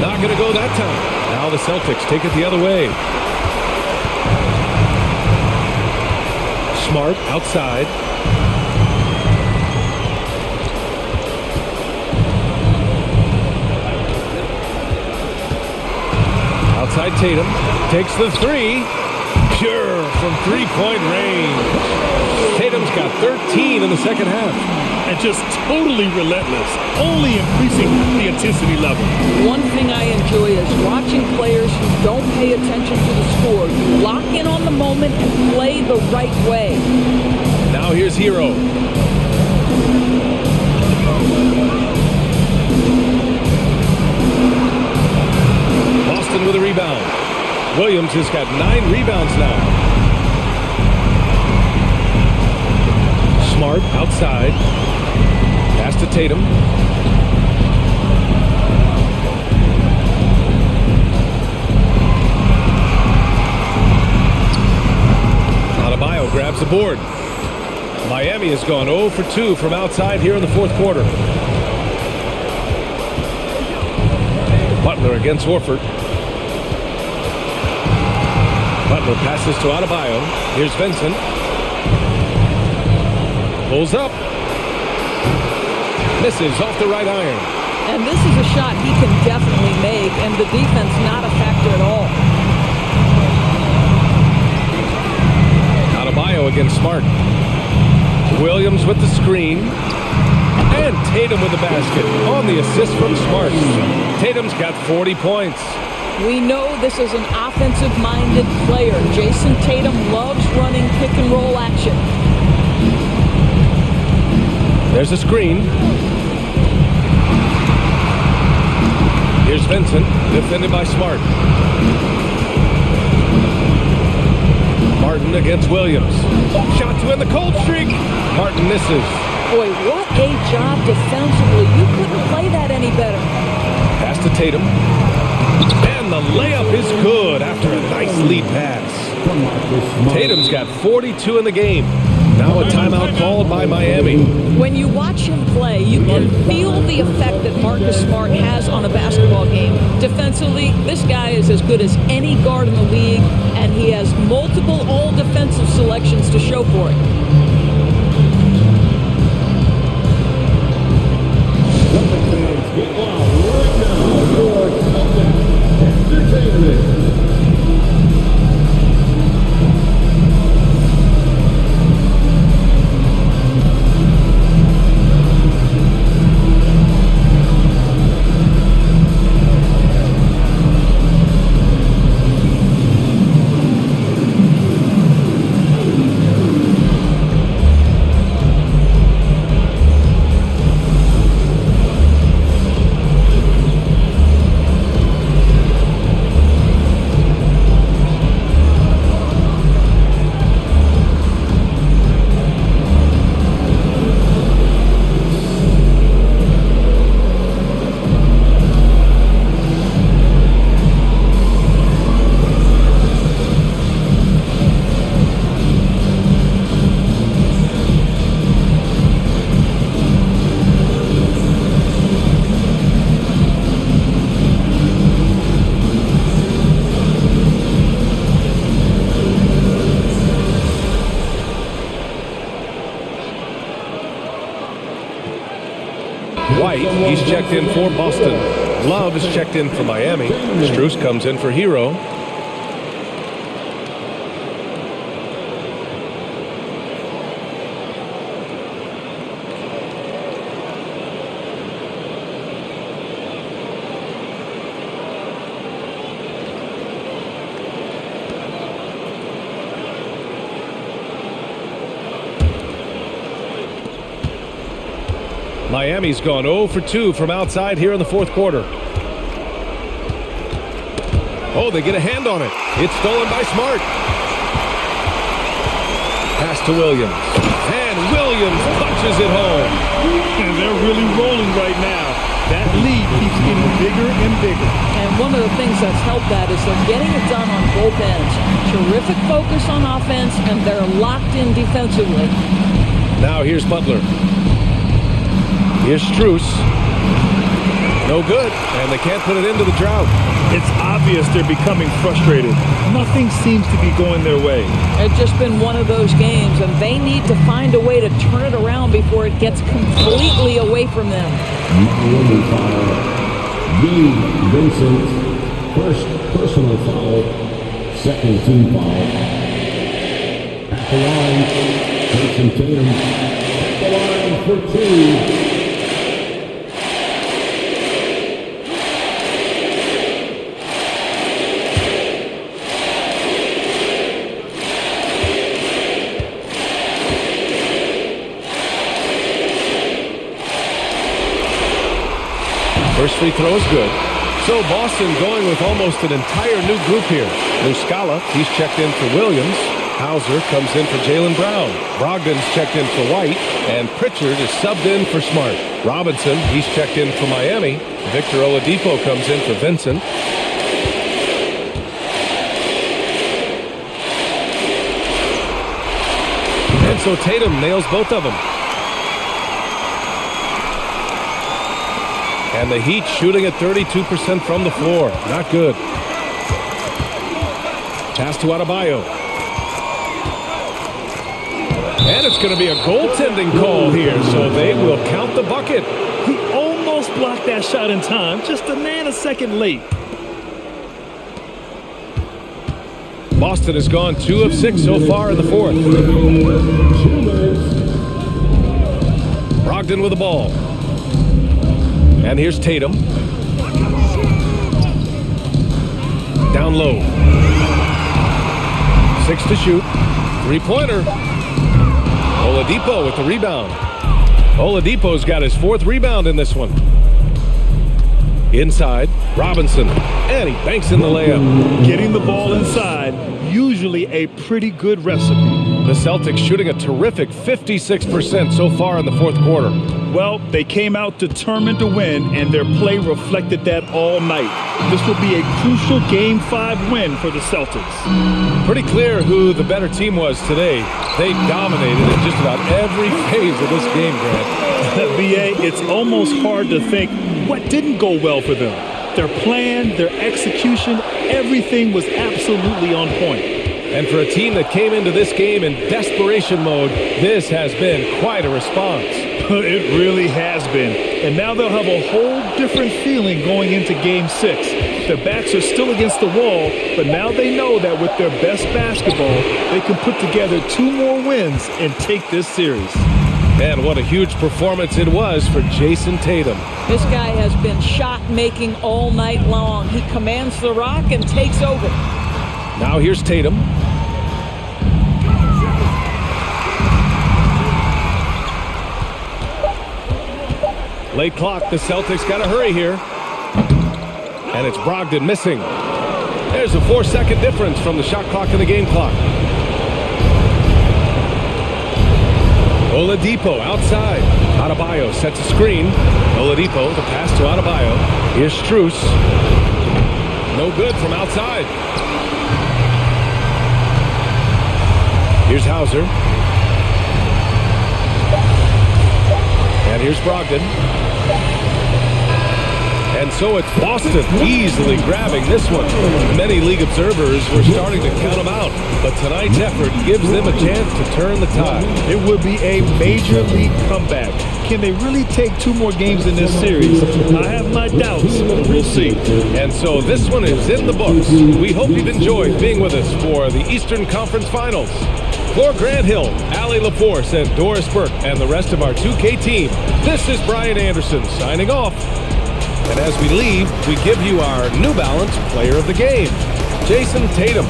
Not going to go that time. Now the Celtics take it the other way. Smart outside. Outside Tatum. Takes the three. Pure from three-point range. Tatum's got 13 in the second half. And just totally relentless, only increasing the intensity level. One thing I enjoy is watching players who don't pay attention to the score. You lock in on the moment and play the right way. Now here's Hero. Boston with a rebound. Williams has got 9 rebounds now. Smart outside. Pass to Tatum. Adebayo grabs the board. Miami has gone 0 for 2 from outside here in the fourth quarter. Butler against Horford. Butler passes to Adebayo. Here's Vincent. Pulls up. Misses off the right iron. And this is a shot he can definitely make, and the defense not a factor at all. Adebayo against Smart. Williams with the screen. And Tatum with the basket on the assist from Smart. Tatum's got 40 points. We know this is an offensive-minded player. Jason Tatum loves running pick-and-roll action. There's a screen. Here's Vincent, defended by Smart. Martin against Williams. Shot to end the cold streak. Martin misses. Boy, what a job defensively. You couldn't play that any better. Pass to Tatum. And the layup is good after a nice lead pass. Tatum's got 42 in the game. Now a timeout called by Miami. When you watch him play, you can feel the effect that Marcus Smart has on a basketball game. Defensively, this guy is as good as any guard in the league, and he has multiple all-defensive selections to show for it. Celtics fans, get wild right now for Celtics Entertainment. he's checked in for Boston. Love is checked in for Miami. Strus comes in for Hero. Miami's gone 0 for 2 from outside here in the fourth quarter. Oh, they get a hand on it. It's stolen by Smart. Pass to Williams. And Williams punches it home. And they're really rolling right now. That lead keeps getting bigger and bigger. And one of the things that's helped that is they're getting it done on both ends. Terrific focus on offense, and they're locked in defensively. Now here's Butler. Here's Strus. No good, and they can't put it into the drought. It's obvious they're becoming frustrated. Nothing seems to be going their way. It's just been one of those games, and they need to find a way to turn it around before it gets completely away from them. Woman foul. Vincent. First personal foul. Second team foul. At the line, Jason Tatum. At the line for 2. First free throw is good. So Boston going with almost an entire new group here. Muscala, he's checked in for Williams. Hauser comes in for Jaylen Brown. Brogdon's checked in for White. And Pritchard is subbed in for Smart. Robinson, he's checked in for Miami. Victor Oladipo comes in for Vincent. And so Tatum nails both of them. And the Heat shooting at 32% from the floor. Not good. Pass to Adebayo. And it's going to be a goaltending call here, so they will count the bucket. He almost blocked that shot in time, just a nanosecond late. Boston has gone 2 of 6 so far in the fourth. Brogdon with the ball. And here's Tatum. Down low. 6 to shoot. Three-pointer. Oladipo with the rebound. Oladipo's got his 4th rebound in this one. Inside, Robinson. And he banks in the layup. Getting the ball inside, usually a pretty good recipe. The Celtics shooting a terrific 56% so far in the fourth quarter. Well, they came out determined to win, and their play reflected that all night. This will be a crucial Game 5 win for the Celtics. Pretty clear who the better team was today. They dominated in just about every phase of this game, Grant. B.A., it's almost hard to think what didn't go well for them. Their plan, their execution, everything was absolutely on point. And for a team that came into this game in desperation mode, this has been quite a response. It really has been. And now they'll have a whole different feeling going into Game 6. Their backs are still against the wall, but now they know that with their best basketball, they can put together 2 more wins and take this series. And what a huge performance it was for Jason Tatum. This guy has been shot-making all night long. He commands the rock and takes over. Now here's Tatum. Late clock, the Celtics got to hurry here. And it's Brogdon missing. There's a 4-second difference from the shot clock to the game clock. Oladipo outside. Adebayo sets a screen. Oladipo, the pass to Adebayo. Here's Strus. No good from outside. Here's Hauser. And here's Brogdon. And so it's Boston easily grabbing this one. Many league observers were starting to count them out, but tonight's effort gives them a chance to turn the tide. It would be a major league comeback. Can they really take 2 more games in this series? I have my doubts, but we'll see. And so this one is in the books. We hope you've enjoyed being with us for the Eastern Conference Finals. For Grant Hill, Allie LaForce, and Doris Burke, and the rest of our 2K team, this is Brian Anderson signing off. And as we leave, we give you our New Balance Player of the Game, Jason Tatum.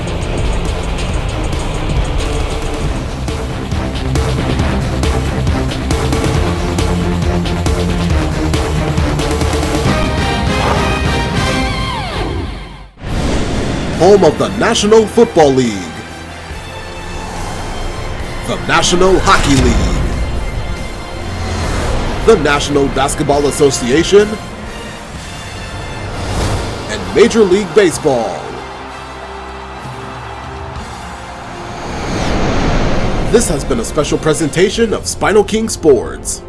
Home of the National Football League, the National Hockey League, the National Basketball Association, and Major League Baseball. This has been a special presentation of SpinoKing Sports.